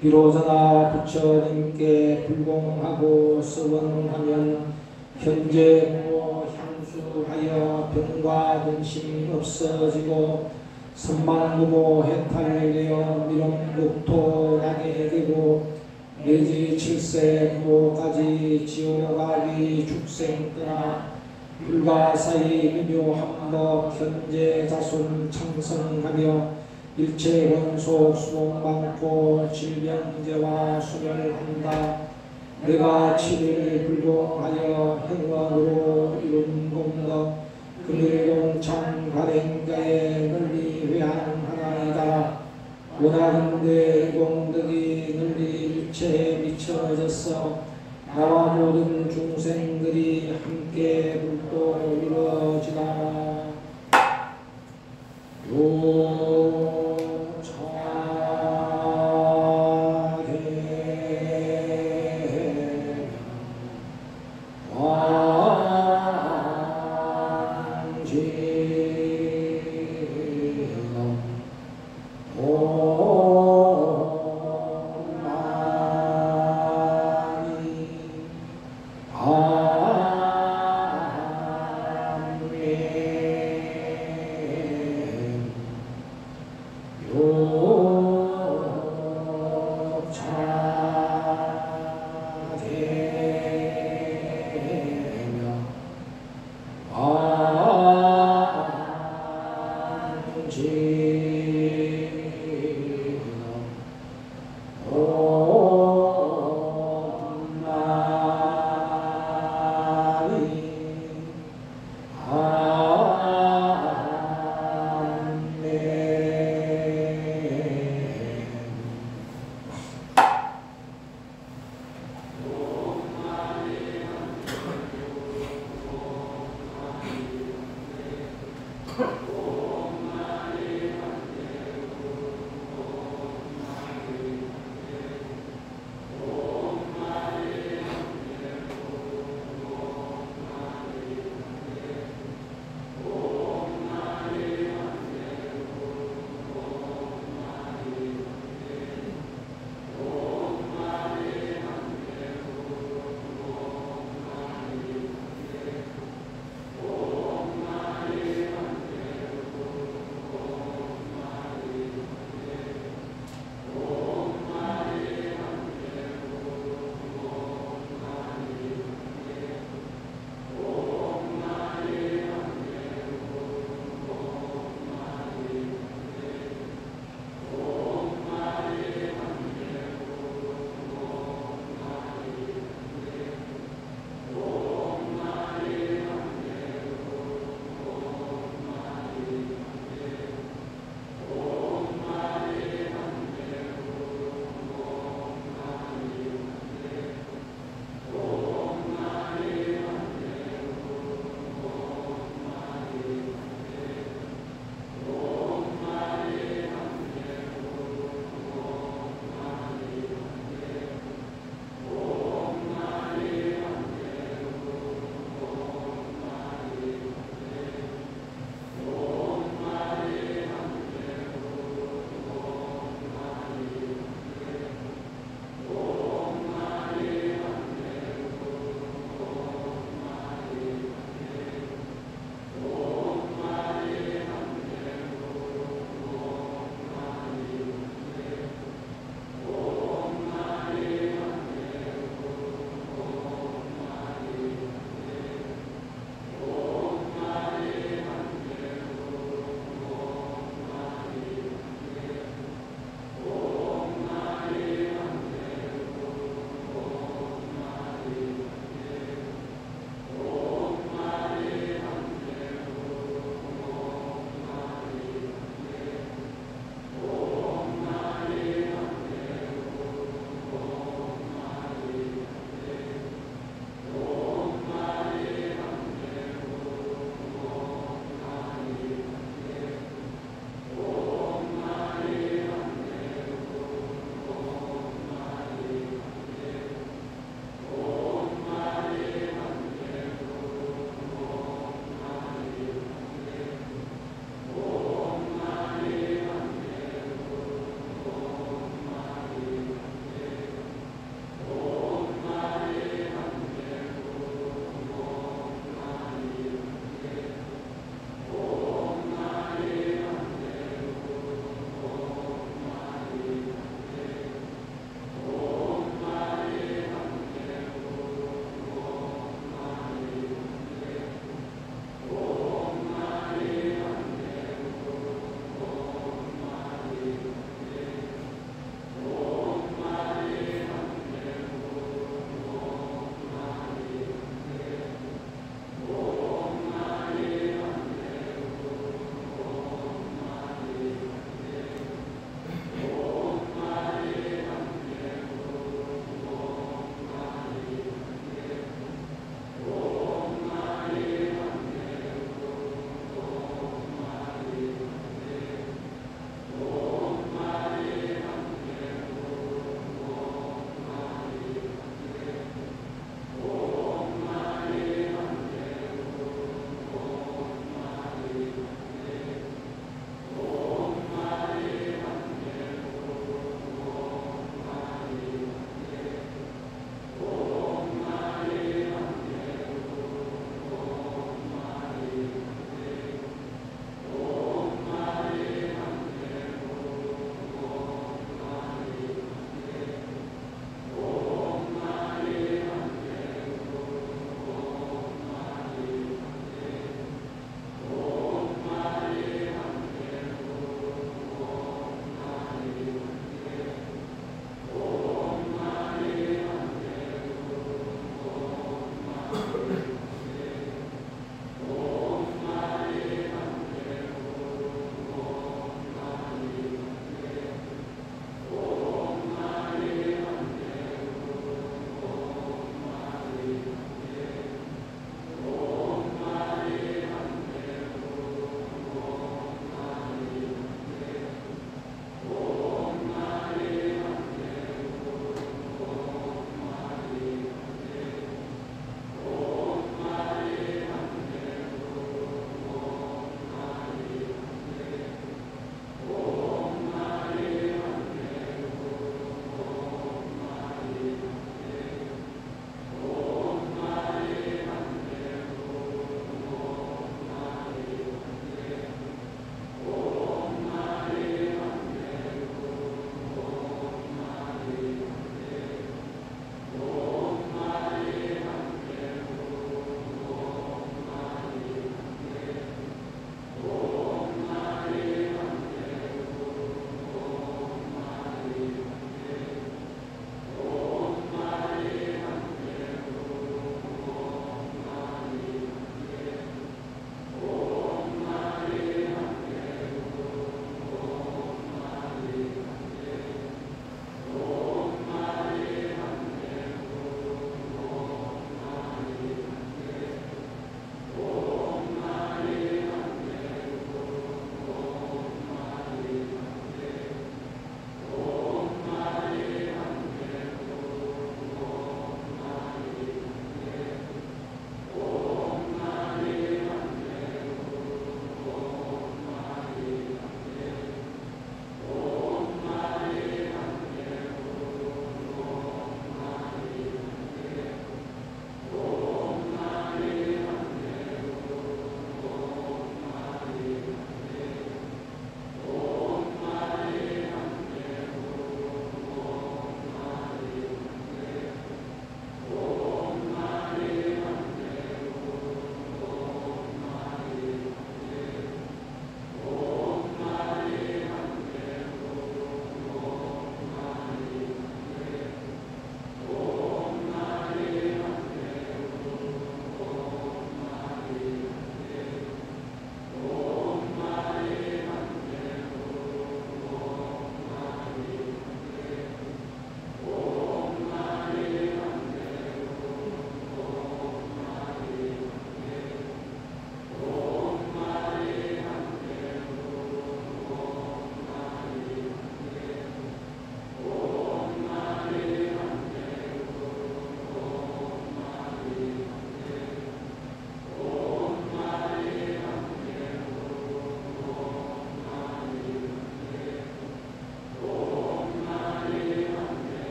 비로자나 부처님께 불공하고 서원하면 현재 부모 향수하여 병과 근심 없어지고 선망부모 해탈되어 미롱국토 나게 되고 내지 7세 부모까지 지옥아비 축생 떠나 불가사의 미묘함법 현재 자손 창성하며 일체 원속 수복 많고 질병제와 수멸한다. 내가 7일 불공하여 행원으로 이룬 공덕 금일공창 관행자의 널리 회항하나이다. 원하는데 공덕이 널리 일체에 미쳐졌어 나와 모든 중생들이 함께 불도 이루어지나.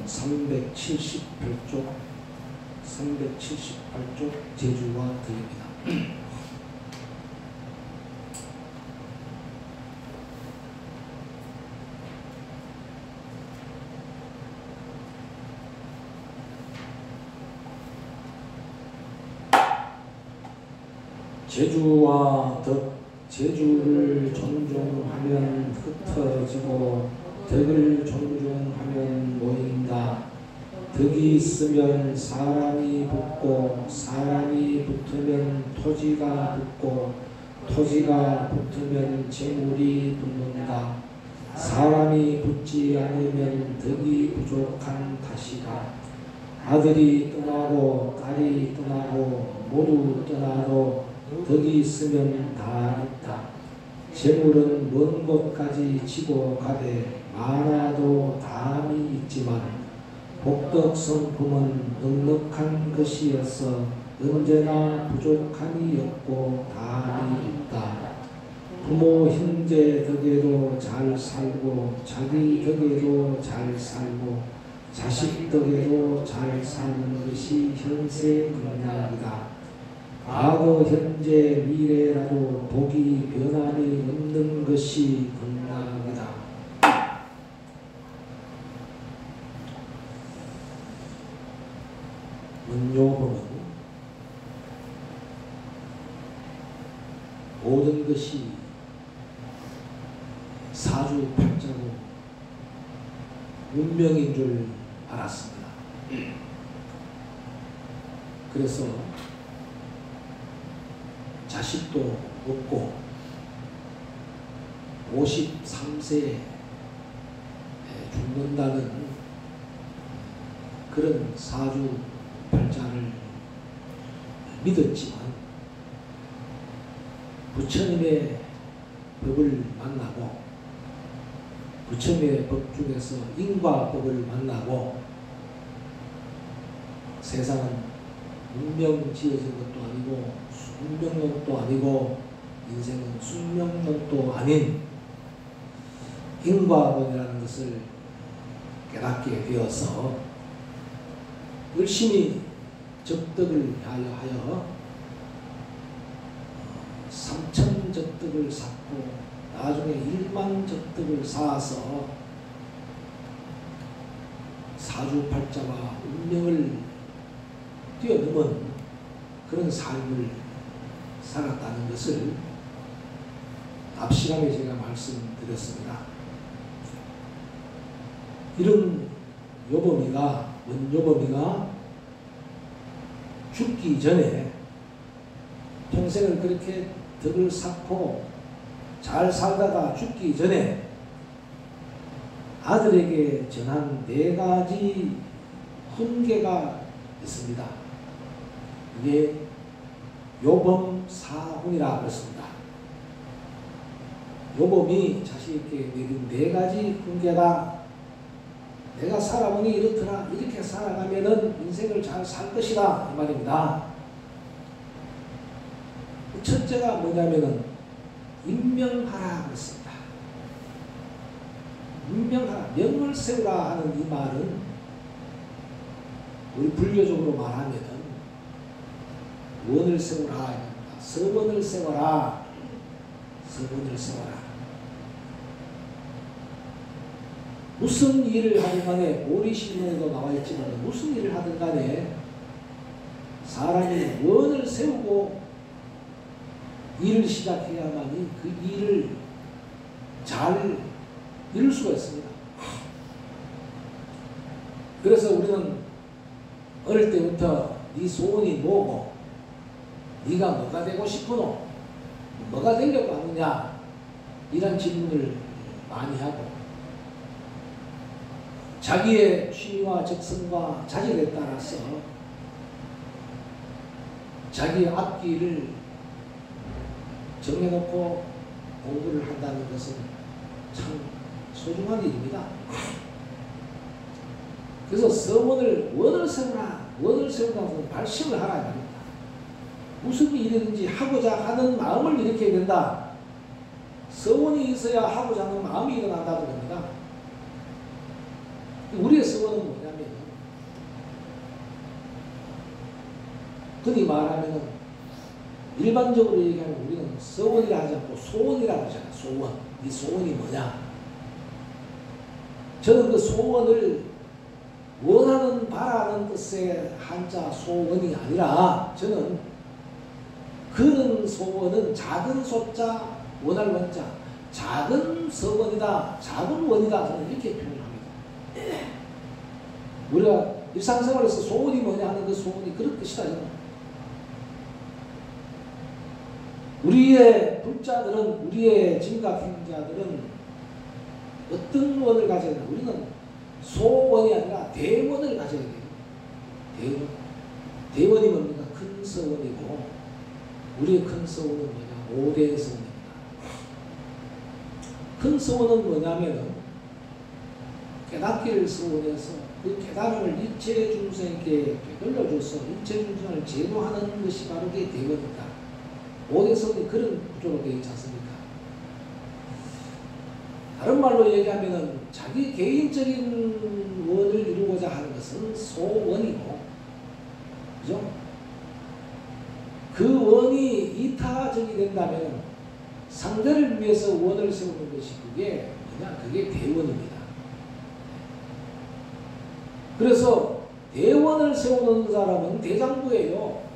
378쪽 제주와 덕입니다. 제주와 덕, 제주를 존중하면 흩어지고 덕을 존중하면 모인다. 덕이 있으면 사람이 붙고 사람이 붙으면 토지가 붙고 토지가 붙으면 재물이 붙는다. 사람이 붙지 않으면 덕이 부족한 탓이다. 아들이 떠나고 딸이 떠나고 모두 떠나도 덕이 있으면 다 있다. 재물은 먼 곳까지 지고 가되 많아도 담이 있지만 복덕 성품은 넉넉한 것이어서 언제나 부족함이 없고 담이 있다. 부모 형제 덕에도 잘 살고 자기 덕에도 잘 살고 자식 덕에도 잘 사는 것이 현세 공약이다. 과거, 현재, 미래라도 복이 변함이 없는 것이 공약이다. 원요법은 모든 것이 사주팔자로 운명인 줄 알았습니다. 그래서 자식도 없고 53세에 죽는다는 그런 사주팔자를 믿었지만 부처님의 법을 만나고 부처님의 법 중에서 인과법을 만나고 세상은 운명 지어진 것도 아니고 운명론도 아니고 인생은 숙명론도 아닌 인과론이라는 것을 깨닫게 되어서 열심히 적덕을 하여 3천 적덕을 쌓고 나중에 1만 적덕을 쌓아서 사주팔자와 운명을 뛰어넘은 그런 삶을 살았다는 것을 앞 시간에 제가 말씀드렸습니다. 이런 요범이가 원요범이가 죽기 전에 평생을 그렇게 덕을 쌓고 잘 살다가 죽기 전에 아들에게 전한 4가지 훈계가 있습니다. 이게 요범사훈이라 그랬습니다. 요범이 자식에게 내린 4가지 훈계다. 내가 살아보니 이렇더라. 이렇게 살아가면은 인생을 잘 살 것이다. 이 말입니다. 첫째가 뭐냐면은 임명하라 그랬습니다. 임명하라. 명을 세우라 하는 이 말은 우리 불교적으로 말하면은 원을 세우라. 서원을 세워라. 서원을 세워라. 무슨 일을 하든 간에 오리신문에도 나와 있지만 무슨 일을 하든 간에 사람이 원을 세우고 일을 시작해야만이 그 일을 잘 이룰 수가 있습니다. 그래서 우리는 어릴 때부터 네 소원이 뭐고 네가 뭐가 되고 싶으노? 뭐가 되려고 하느냐? 이런 질문을 많이 하고 자기의 취미와 적성과 자질에 따라서 자기의 앞길을 정해놓고 공부를 한다는 것은 참 소중한 일입니다. 그래서 서원을 원을 세우라. 원을 세운다는 것은 발심을 하라 합니다. 무슨 일이든지 하고자 하는 마음을 일으켜야 된다. 서원이 있어야 하고자 하는 마음이 일어난다고 합니다. 우리의 서원은 뭐냐? 흔히 말하면은 일반적으로 얘기하면 우리는 서원이라 하지 않고 소원이라고 하잖아요. 소원. 이 소원이 뭐냐? 저는 그 소원을 원하는 바라는 뜻의 한자 소원이 아니라 저는 그런 소원은 작은 소자 원할 원자 작은 서원이다 작은 원이다 저는 이렇게 표현합니다. 우리가 일상생활에서 소원이 뭐냐 하는 그 소원이 그런 뜻이다. 저는. 우리의 불자들은 우리의 진각행자들은 어떤 원을 가져야 되나? 우리는 소원이 아니라 대원을 가져야 돼요. 대원. 대원이 뭡니까? 큰 서원이고 우리의 큰 서원은 뭐냐? 5대 서원입니다. 큰 서원은 뭐냐면은 깨닫기를 서원해서 그 깨달음을 일체 중생에게 되돌려줘서 일체 중생을 제도하는 것이 바로 그게 대원이다. 5대 서원이 그런 구조로 되어 있지 않습니까? 다른 말로 얘기하면은 자기 개인적인 원을 이루고자 하는 것은 소원이고, 그죠? 그 원이 이타적이 된다면 상대를 위해서 원을 세우는 것이 그게 뭐냐? 그게 대원입니다. 그래서 대원을 세우는 사람은 대장부예요.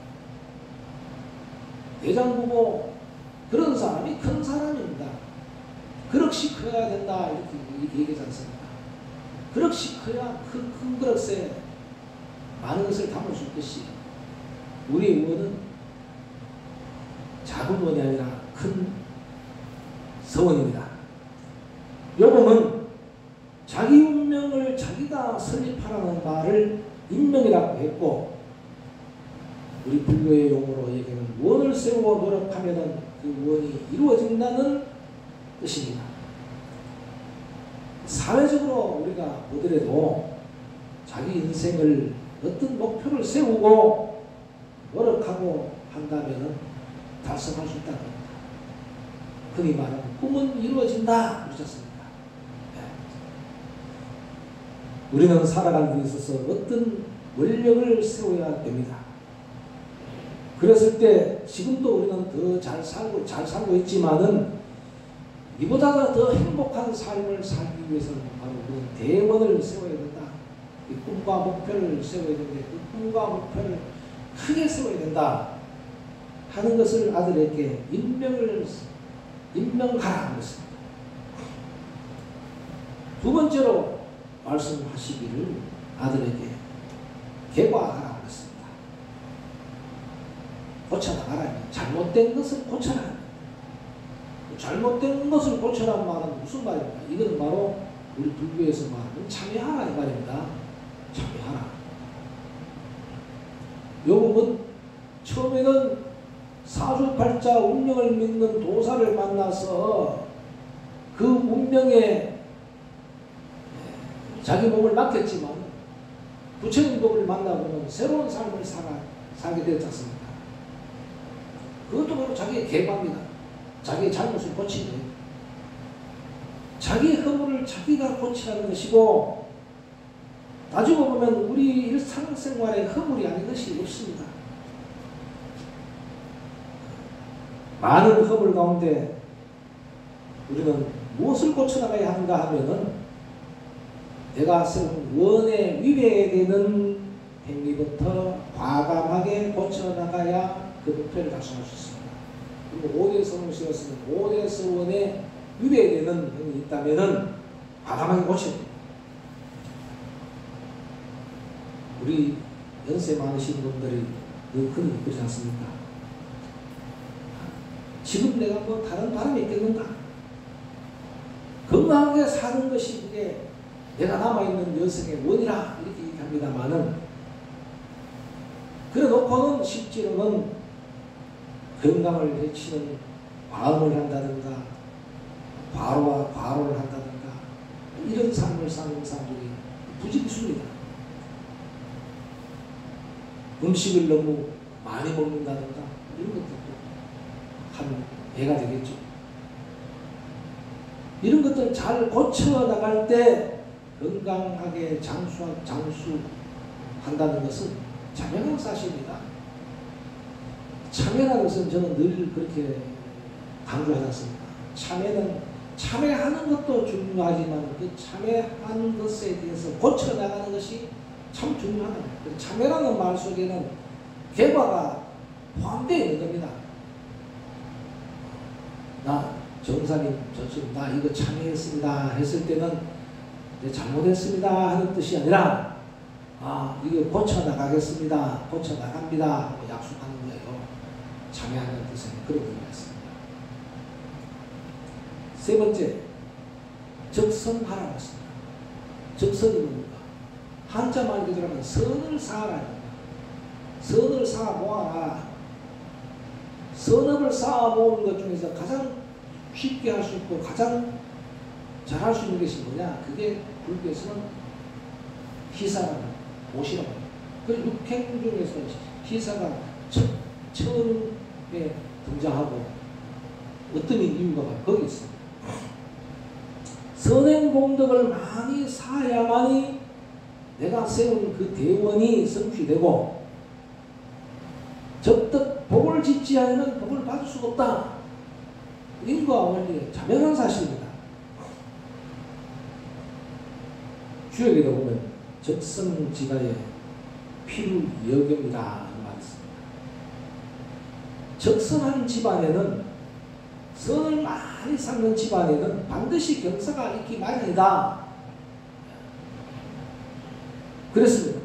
대장부고 그런 사람이 큰 사람입니다. 그릇이 커야 된다 이렇게 얘기하지 않습니까? 그릇이 커야 큰 그릇에 많은 것을 담을 수 있듯이 우리의 원은 작은 원이 아니라 큰 서원입니다. 요금은 자기 운명을 자기가 설립하라는 말을 인명이라고 했고 우리 불교의 용어로 얘기하는 원을 세우고 노력하면 그 원이 이루어진다는 뜻입니다. 사회적으로 우리가 보더라도 자기 인생을 어떤 목표를 세우고 노력하고 한다면 달성할 수 있다는 겁니다. 흔히 말하는 꿈은 이루어진다 그러지 않습니까? 네. 우리는 살아가는 데 있어서 어떤 원력을 세워야 됩니다. 그랬을 때 지금도 우리는 더 잘 살고 있지만은 이보다 더 행복한 삶을 살기 위해서는 바로 그 대원을 세워야 된다. 이 꿈과 목표를 세워야 되는데 그 꿈과 목표를 크게 세워야 된다 하는 것을 아들에게 임명하라는 것입니다. 두 번째로 말씀하시기를 아들에게 개과하라는 것입니다. 고쳐나가라. 잘못된 것을 고쳐라. 잘못된 것을 고쳐라는 말은 무슨 말입니까? 이것은 바로 우리 불교에서 말하는 참여하라 이 말입니다. 참여하라. 요금은 처음에는 사주팔자 운명을 믿는 도사를 만나서 그 운명에 자기 몸을 맡겼지만 부처님 법을 만나보면 새로운 삶을 살게 되었지 않습니까? 그것도 바로 자기의 개과입니다. 자기의 잘못을 고치는 거예요. 자기의 허물을 자기가 고치라는 것이고 따지고 보면 우리 일상생활에 허물이 아닌 것이 없습니다. 많은 허물 가운데 우리는 무엇을 고쳐나가야 하는가 하면은 내가 세운 원에 위배되는 행위부터 과감하게 고쳐나가야 그 목표를 달성할 수 있습니다. 그리고 5대 서원을 세웠으면 5대 서원에 위배되는 행위 있다면은 과감하게 고쳐야 됩니다. 우리 연세 많으신 분들이 흔히 그러지 않습니까? 지금 내가 뭐 다른 바람이 있겠는가? 건강하게 사는 것이 그게 내가 남아있는 여성의 원이라 이렇게 얘기합니다만은 그래 놓고는 실제로는 건강을 해치는 과음을 한다든가 과로를 한다든가 이런 삶을 사는 사람들이 부지기수입니다. 음식을 너무 많이 먹는다든가 이런 것들도 하면 해가 되겠죠. 이런 것들 잘 고쳐나갈 때 건강하게 장수한다는 것은 자명한 사실입니다. 참회라는 것은 저는 늘 그렇게 강조하지 않습니다. 참회하는 것도 중요하지만 그 참회한 것에 대해서 고쳐나가는 것이 참 중요하다. 참회라는 말 속에는 개과가 포함되어 있는 겁니다. 나 정사님 나 이거 참회했습니다 했을 때는 잘못했습니다 하는 뜻이 아니라 이거 고쳐나가겠습니다, 고쳐나갑니다 하고 약속하는 거예요. 참회하는 뜻은 그런 의미가 있습니다. 세 번째, 적선하라고 했습니다. 적선이 뭡니까? 한자 말 그대로 하면 선을 쌓아라. 선을 쌓아 모아라. 선업을 쌓아 모으는 것 중에서 가장 쉽게 할 수 있고 가장 잘할 수 있는 것이 뭐냐? 그게 불교에서는 희사라는 모시라고 합니다. 그 육행 중에서 희사가 처음에 등장하고 어떤 이유가 바로 거기 있습니다. 선행 공덕을 많이 쌓아야만이 내가 세운 그 대원이 성취되고 적덕 복을 짓지 않으면 복을 받을 수가 없다. 인과 원리의 자명한 사실입니다. 주역에도 보면 적성지가의 필요여경이라 하는 말이 있습니다. 적성한 집안에는 선을 많이 쌓는 집안에는 반드시 경사가 있기 마련이다. 그랬습니다.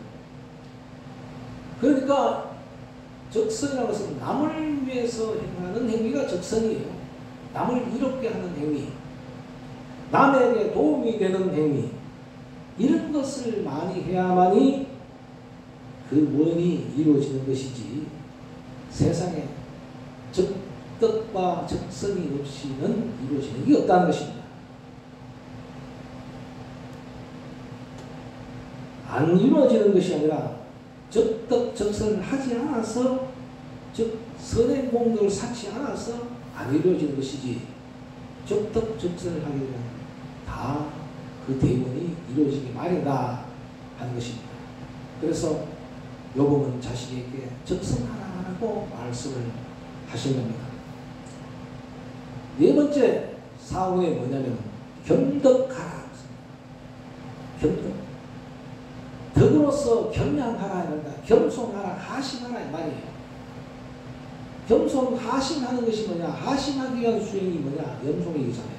그러니까 적선이라는 것은 남을 위해서 행하는 행위가 적선이에요. 남을 이롭게 하는 행위, 남에게 도움이 되는 행위, 이런 것을 많이 해야만이 그 무언이 이루어지는 것이지 세상에 적덕과 적선이 없이는 이루어지는 게 없다는 것입니다. 안 이루어지는 것이 아니라 적덕 적선을 하지 않아서, 즉 선행 공덕을 쌓지 않아서 안 이루어지는 것이지 적덕 적선을 하게 되면 다 그 대원이 이루어지기 마련이다 하는 것입니다. 그래서 요법은 자식에게 적선하라고 말씀을 하신 겁니다. 네 번째 사원이 뭐냐면 겸덕하라. 겸덕. 덕으로서 겸양하라 이런다. 겸손하라, 하심하라 이 말이에요. 겸손, 하심하는 것이 뭐냐? 하심하기 위한 수행이 뭐냐? 염송이잖아요.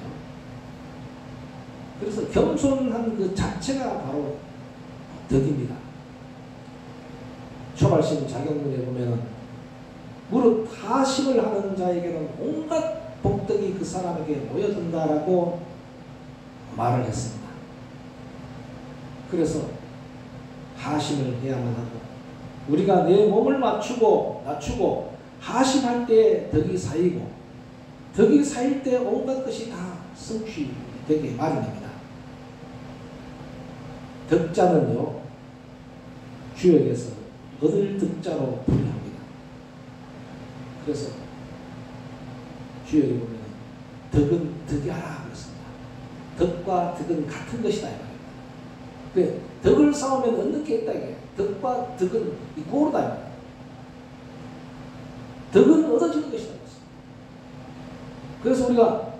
그래서 겸손한 그 자체가 바로 덕입니다. 초발심 자경문에 보면은 무릇 하심을 하는 자에게는 온갖 복덕이 그 사람에게 모여든다라고 말을 했습니다. 그래서 하심을 해야만 하고, 우리가 내 몸을 낮추고 하심할 때 덕이 쌓이고, 덕이 쌓일 때 온갖 것이 다 성취되게 마련입니다. 덕자는요, 주역에서 얻을 덕자로 분류합니다. 그래서 주역에 보면 덕은 덕이하라 그랬습니다. 덕과 덕은 같은 것이다 이 말입니다. 그 덕을 쌓으면 얻는 게 있다 이게. 덕과 덕은 이꼬르다 이 말입니다. 덕은 얻어지는 것이다. 그래서 우리가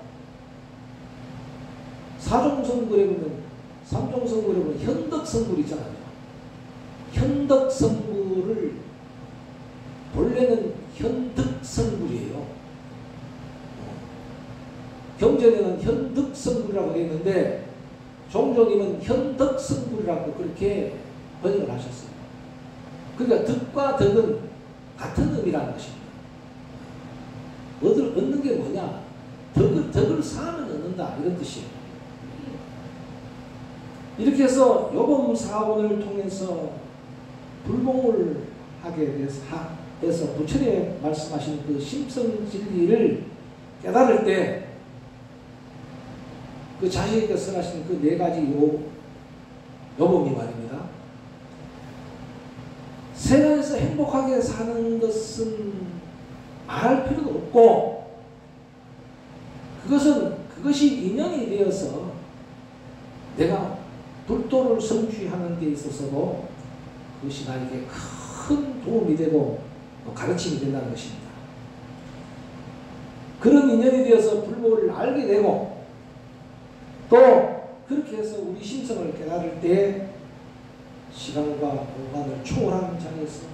사종성불에 보면, 삼종성불에 보면 현덕성불이 있잖아요. 현덕성불을 본래는 현덕성불이에요. 경전에는 현덕성불이라고 되어 있는데 종조님은 현덕성불이라고 그렇게 번역을 하셨어요. 그러니까 덕과 덕은 같은 의미라는 것입니다. 얻는 게 뭐냐? 덕을 쌓으면 얻는다 이런 뜻이에요. 이렇게 해서 요법 사원을 통해서 불봉을 하게 돼서 부처님이 말씀하신 그 심성진리를 깨달을 때 그 자식에게 설하신 그 네 가지 요법이 말입니다. 세상에서 행복하게 사는 것은 말할 필요도 없고, 그것이 인연이 되어서 내가 불도를 성취하는 데 있어서도 그것이 나에게 큰 도움이 되고 가르침이 된다는 것입니다. 깊은 인연이 되어서 불법을 알게 되고 또 그렇게 해서 우리 심성을 깨달을 때 시간과 공간을 초월하는 자리에서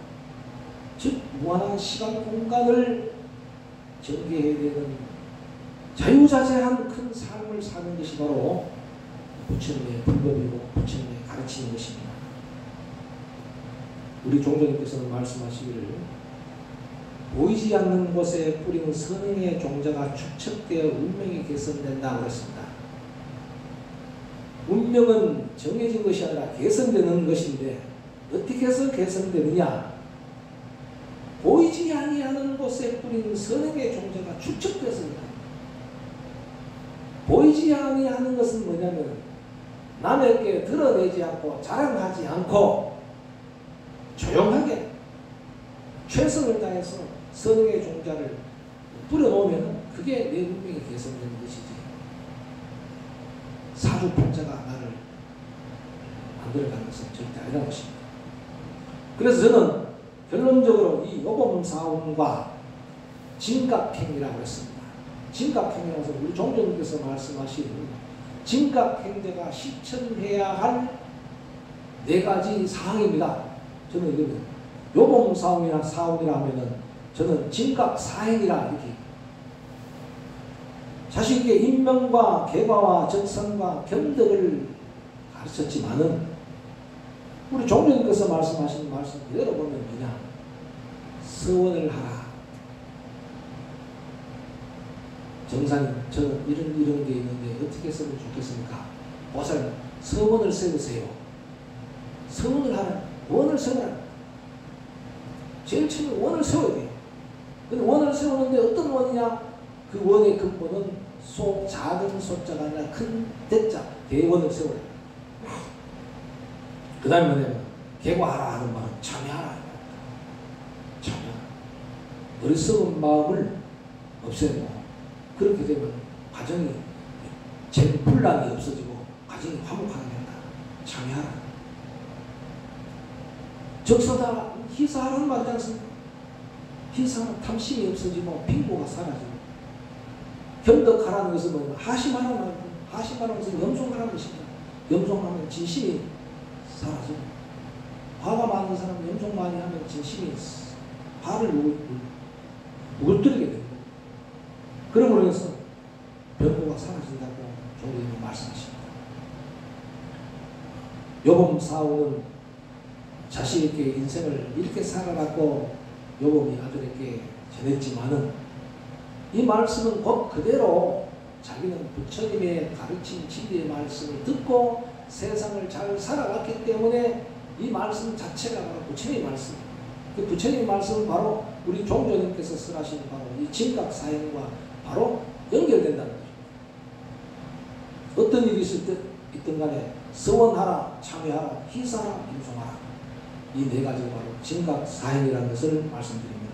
즉 무한한 시간 공간을 전개해야 되는 자유자재한 큰 삶을 사는 것이 바로 부처님의 불법이고 부처님의 가르치는 것입니다. 우리 종교님께서는 말씀하시기를 보이지 않는 곳에 뿌리는 선행의 종자가 축적되어 운명이 개선된다고 그랬습니다. 운명은 정해진 것이 아니라 개선되는 것인데 어떻게 해서 개선되느냐? 보이지 아니하는 곳에 뿌리는 선행의 종자가 축적되었습니다. 보이지 아니하는 것은 뭐냐면 남에게 드러내지 않고 자랑하지 않고 조용하게 최선을 다해서 선행의 종자를 뿌려놓으면 그게 내 운명이 개선되는 것이지. 사주팔자가 나를 만들어가는 것은 절대 아니라는 것입니다. 그래서 저는 결론적으로 이 요범사원과 진각행이라고 했습니다. 진각행이라서 우리 종교님께서 말씀하신 진각행제가 실천해야 할 4가지 사항입니다. 저는 이거는 요범사원이라 하면은 저는 진각사행이라 이렇게 자식에게 인명과 개과와 적성과 겸덕을 가르쳤지만은 우리 종교님께서 말씀하신 말씀 그대로 보면 뭐냐? 서원을 하라. 정사님, 저는 이런 게 있는데 어떻게 쓰면 좋겠습니까? 보살, 서원을 세우세요. 서원을 하라. 원을 세우라. 제일 처음에 원을 세워야 돼요. 근데 원을 세우는데 어떤 원이냐? 그 원의 근본은 작은 소자가 아니라 큰 대자, 대원을 세우라. 그 다음에 뭐냐면 개과하라 하는 말은 참여하라. 참여하라. 어리석은 마음을 없애고 그렇게 되면 가정이 분란이 없어지고 가정이 화목하게 된다. 참여하라. 적서다 희사하라는 말이지 않습니까? 희사는 탐심이 없어지고 빈고가 사라지고 겸덕하라는 것은 뭐냐면 하심하라는 말이고 하심하라는 것은 염송하라는 것입니다. 염송하면 진심이 사라지고 화가 많은 사람은 염송 많이 하면 진심이 화를 우글뜨리게 됩니다. 그러므로 해서 변고가 사라진다고 종교님은 말씀하십니다. 요범사오는 자식에게 인생을 이렇게 살아갔고 요범이 아들에게 전했지만은 이 말씀은 곧 그대로 자기는 부처님의 가르친 진리의 말씀을 듣고 세상을 잘 살아갔기 때문에 이 말씀 자체가 바로 부처님의 말씀. 그 부처님의 말씀은 바로 우리 종교님께서 쓰라신 바로 이 진각사행과 바로 연결된다는 거죠. 어떤 일이 있든 간에 서원하라, 참여하라, 희사하라, 임송하라. 이 4가지가 바로 진각사행이라는 것을 말씀드립니다.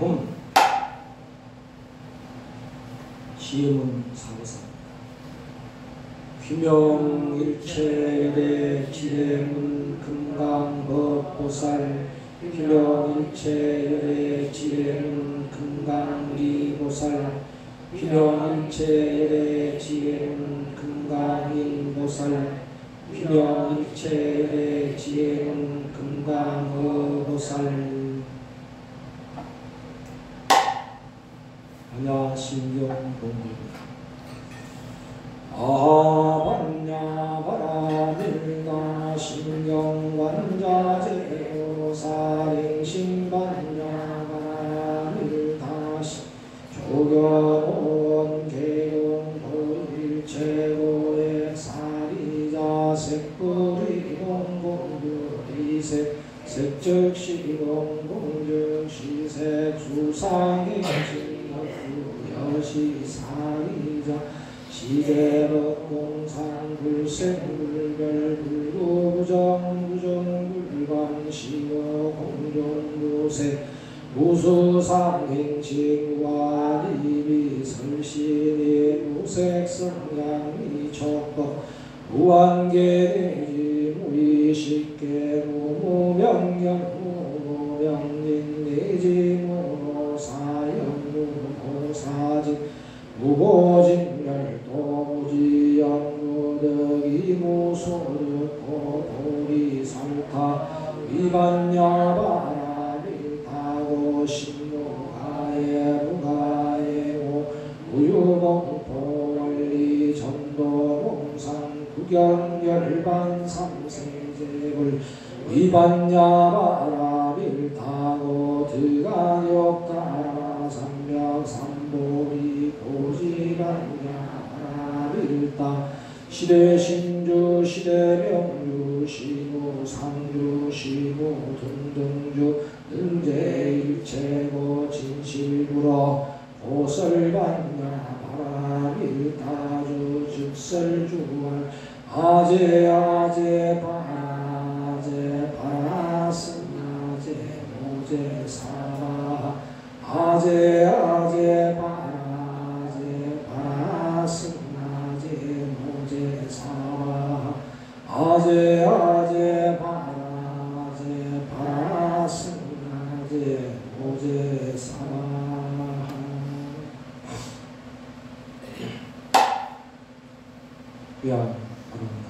봄 지음은 사보사입니다. 휘명일체열의 지혜문 금강법보살 휘명일체열의 지혜문 금강리보살 휘명일체열의 지혜문 금강인보살 휘명일체열의 지혜문 금강어보살 안야신경봉입니다. 아반야바라밀나 신경관자제요 사행신반야바라밀다시 조견온 개용보일체고의 사리자 색불이공공주리색 색적시공공주시색 수상행신여시사리자 시대법공상 불생불별 불구부정부정불관 시어공정무색 무수상행식와리비 설신이 무색성양이 촉법 무한계내지 무의식계 무무명령 무무명린내지 무사연 무무사진 무보진멸 도무지연 무덕이 무소득고 도리삼타 위반야바라밀타고 신무가에 무가에고 우유봉포 원리 전도봉상 구경열반 삼세제불 위반야바라밀타고 드가욕가라 삼명삼보리 고지반야바라밀타 시대신주 시대명주 시무 상주 시무 등등주 등제일체고 진실불어 고설반야 바라밀타주 즉설주할 아제 바라제 바라스나제 모제사라 아제 바라제 바라스나제 모제사라 아제 바라제 바라스나제 모제사라 귀한 바랍니다.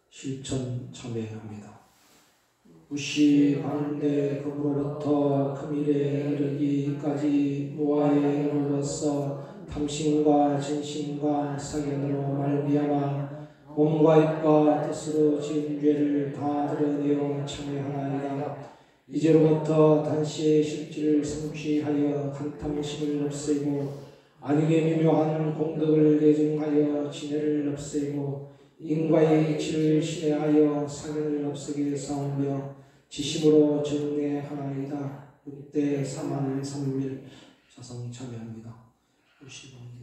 실천 참여합니다. 무시가운데 금으로부터 금일에 이르기까지 무아에 이르러서 탐심과 진심과 사견으로 말미암아 몸과 입과 뜻으로 지은 죄를 다 드러내어 참여하나이다. 이제로부터 단시의 실질을 성취하여 간탐심을 없애고 안익의 미묘한 공덕을 예증하여 진해를 없애고 인과의 이치를 신뢰하여 사견을 없애게 싸우며 지심으로 정례하나이다. 6대 3만 3일 자성 참여합니다. 50원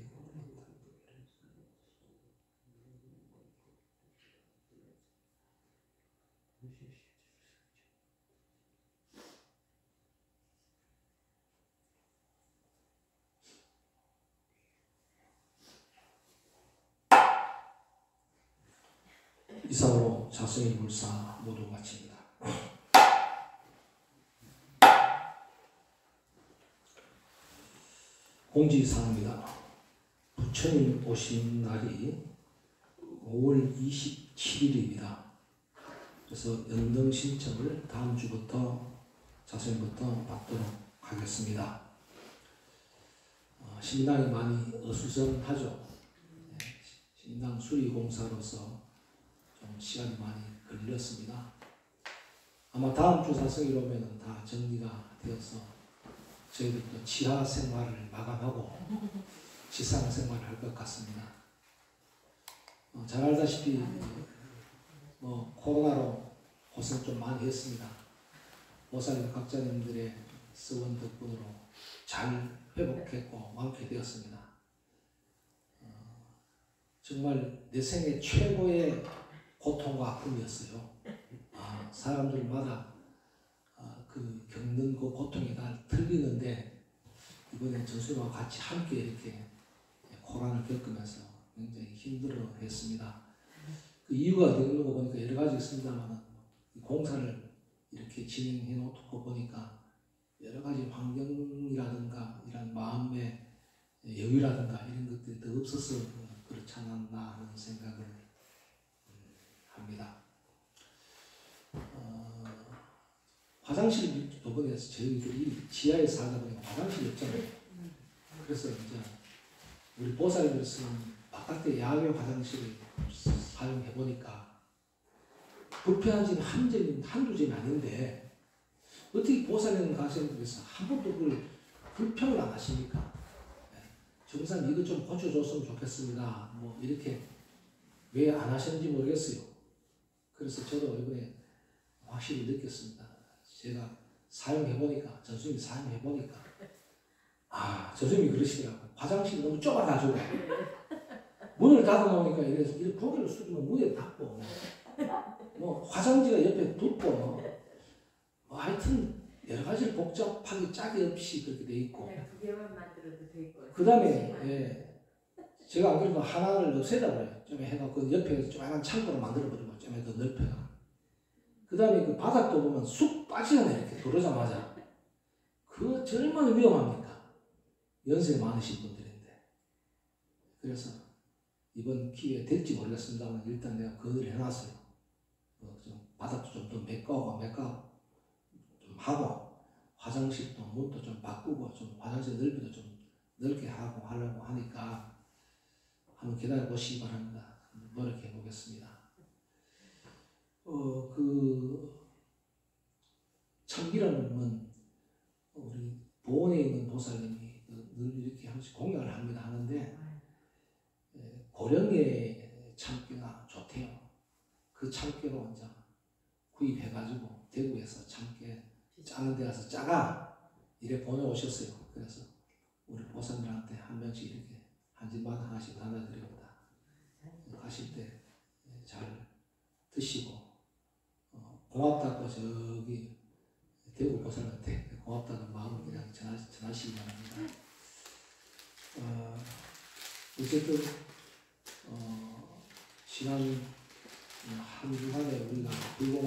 이상으로 자성의 물사 모두 마칩니다. 공지사항입니다. 부처님 오신 날이 5월 27일입니다. 그래서 연등 신청을 다음 주부터 자성부터 받도록 하겠습니다. 신당이 많이 어수선하죠. 신당 수리공사로서 좀 시간이 많이 걸렸습니다. 아마 다음 주 자성일 오면은 다 정리가 되어서 저희들도 지하 생활을 마감하고 지상 생활을 할 것 같습니다. 잘 알다시피 코로나로 고생 좀 많이 했습니다. 보살님 각자님들의 서원 덕분으로 잘 회복했고 완쾌되었습니다. 정말 내 생애 최고의 고통과 아픔이었어요. 사람들마다 그 겪는 그 고통이 다 틀리는데 이번에 전수님과 같이 함께 이렇게 고난을 겪으면서 굉장히 힘들어 했습니다. 그 이유가 되는 거 보니까 여러 가지 있습니다만 공사를 이렇게 진행해 놓고 보니까 여러 가지 환경이라든가 이런 마음의 여유라든가 이런 것들이 더 없어서 그렇지 않았나 하는 생각을 합니다. 화장실 이번에 저희들이 지하에 살다 보니까 화장실이 없잖아요. 그래서 이제 우리 보살님들 쓰는 바깥에 야외 화장실을 사용해 보니까 불편한 점이 한두 점이 아닌데 어떻게 보살님 가시는 분께서 한 번도 그걸 불평을 안 하십니까? 정상 이것 좀 고쳐줬으면 좋겠습니다. 뭐 이렇게 왜 안 하시는지 모르겠어요. 그래서 저도 이번에 확실히 느꼈습니다. 제가 사용해보니까, 전수님이 사용해보니까, 전수님이 그러시더라고요. 화장실이 너무 좁아가지고, 문을 닫아놓으니까 이렇게 고개를 숙이면 문에 닫고, 화장지가 옆에 붙고, 하여튼, 여러 가지 복잡하게 짝이 없이 그렇게 돼 있고. 두 개만 만들어도 될 거예요. 그 다음에, 제가 안 그래도 하나를 없애다 그래요. 좀 해갖고, 옆에 좀 약간 창고로 만들어버리고, 좀 더 넓혀가. 그 다음에 그 바닥도 보면 쑥 빠지잖아요. 이렇게 들어오자마자. 그거 얼마나 위험합니까? 연세 많으신 분들인데. 그래서 이번 기회에 될지 모르겠습니다만 일단 내가 건의를 해놨어요. 좀 바닥도 좀 더 메꿔고 좀 하고 화장실도 문도 좀 바꾸고 좀 화장실 넓이도 좀 넓게 하려고 하니까 한번 기다려 보시기 바랍니다. 노력해 보겠습니다. 참기름은 우리 보원에 있는 보살님이 늘 이렇게 한 번씩 공양을 합니다. 하는데 고령의 참깨가 좋대요. 그 참깨로 이제 구입해가지고 대구에서 참깨 짜는 데 가서 짜가 이래 보내오셨어요. 그래서 우리 보살님한테 한 명씩 이렇게 한 집마다 하나씩 나눠드립니다. 가실 때 잘 드시고 고맙다고 저기 대구 보살한테 고맙다는 마음을 그냥 전하시기 바랍니다. 어쨌든 지난 한 주간에 우리가 불공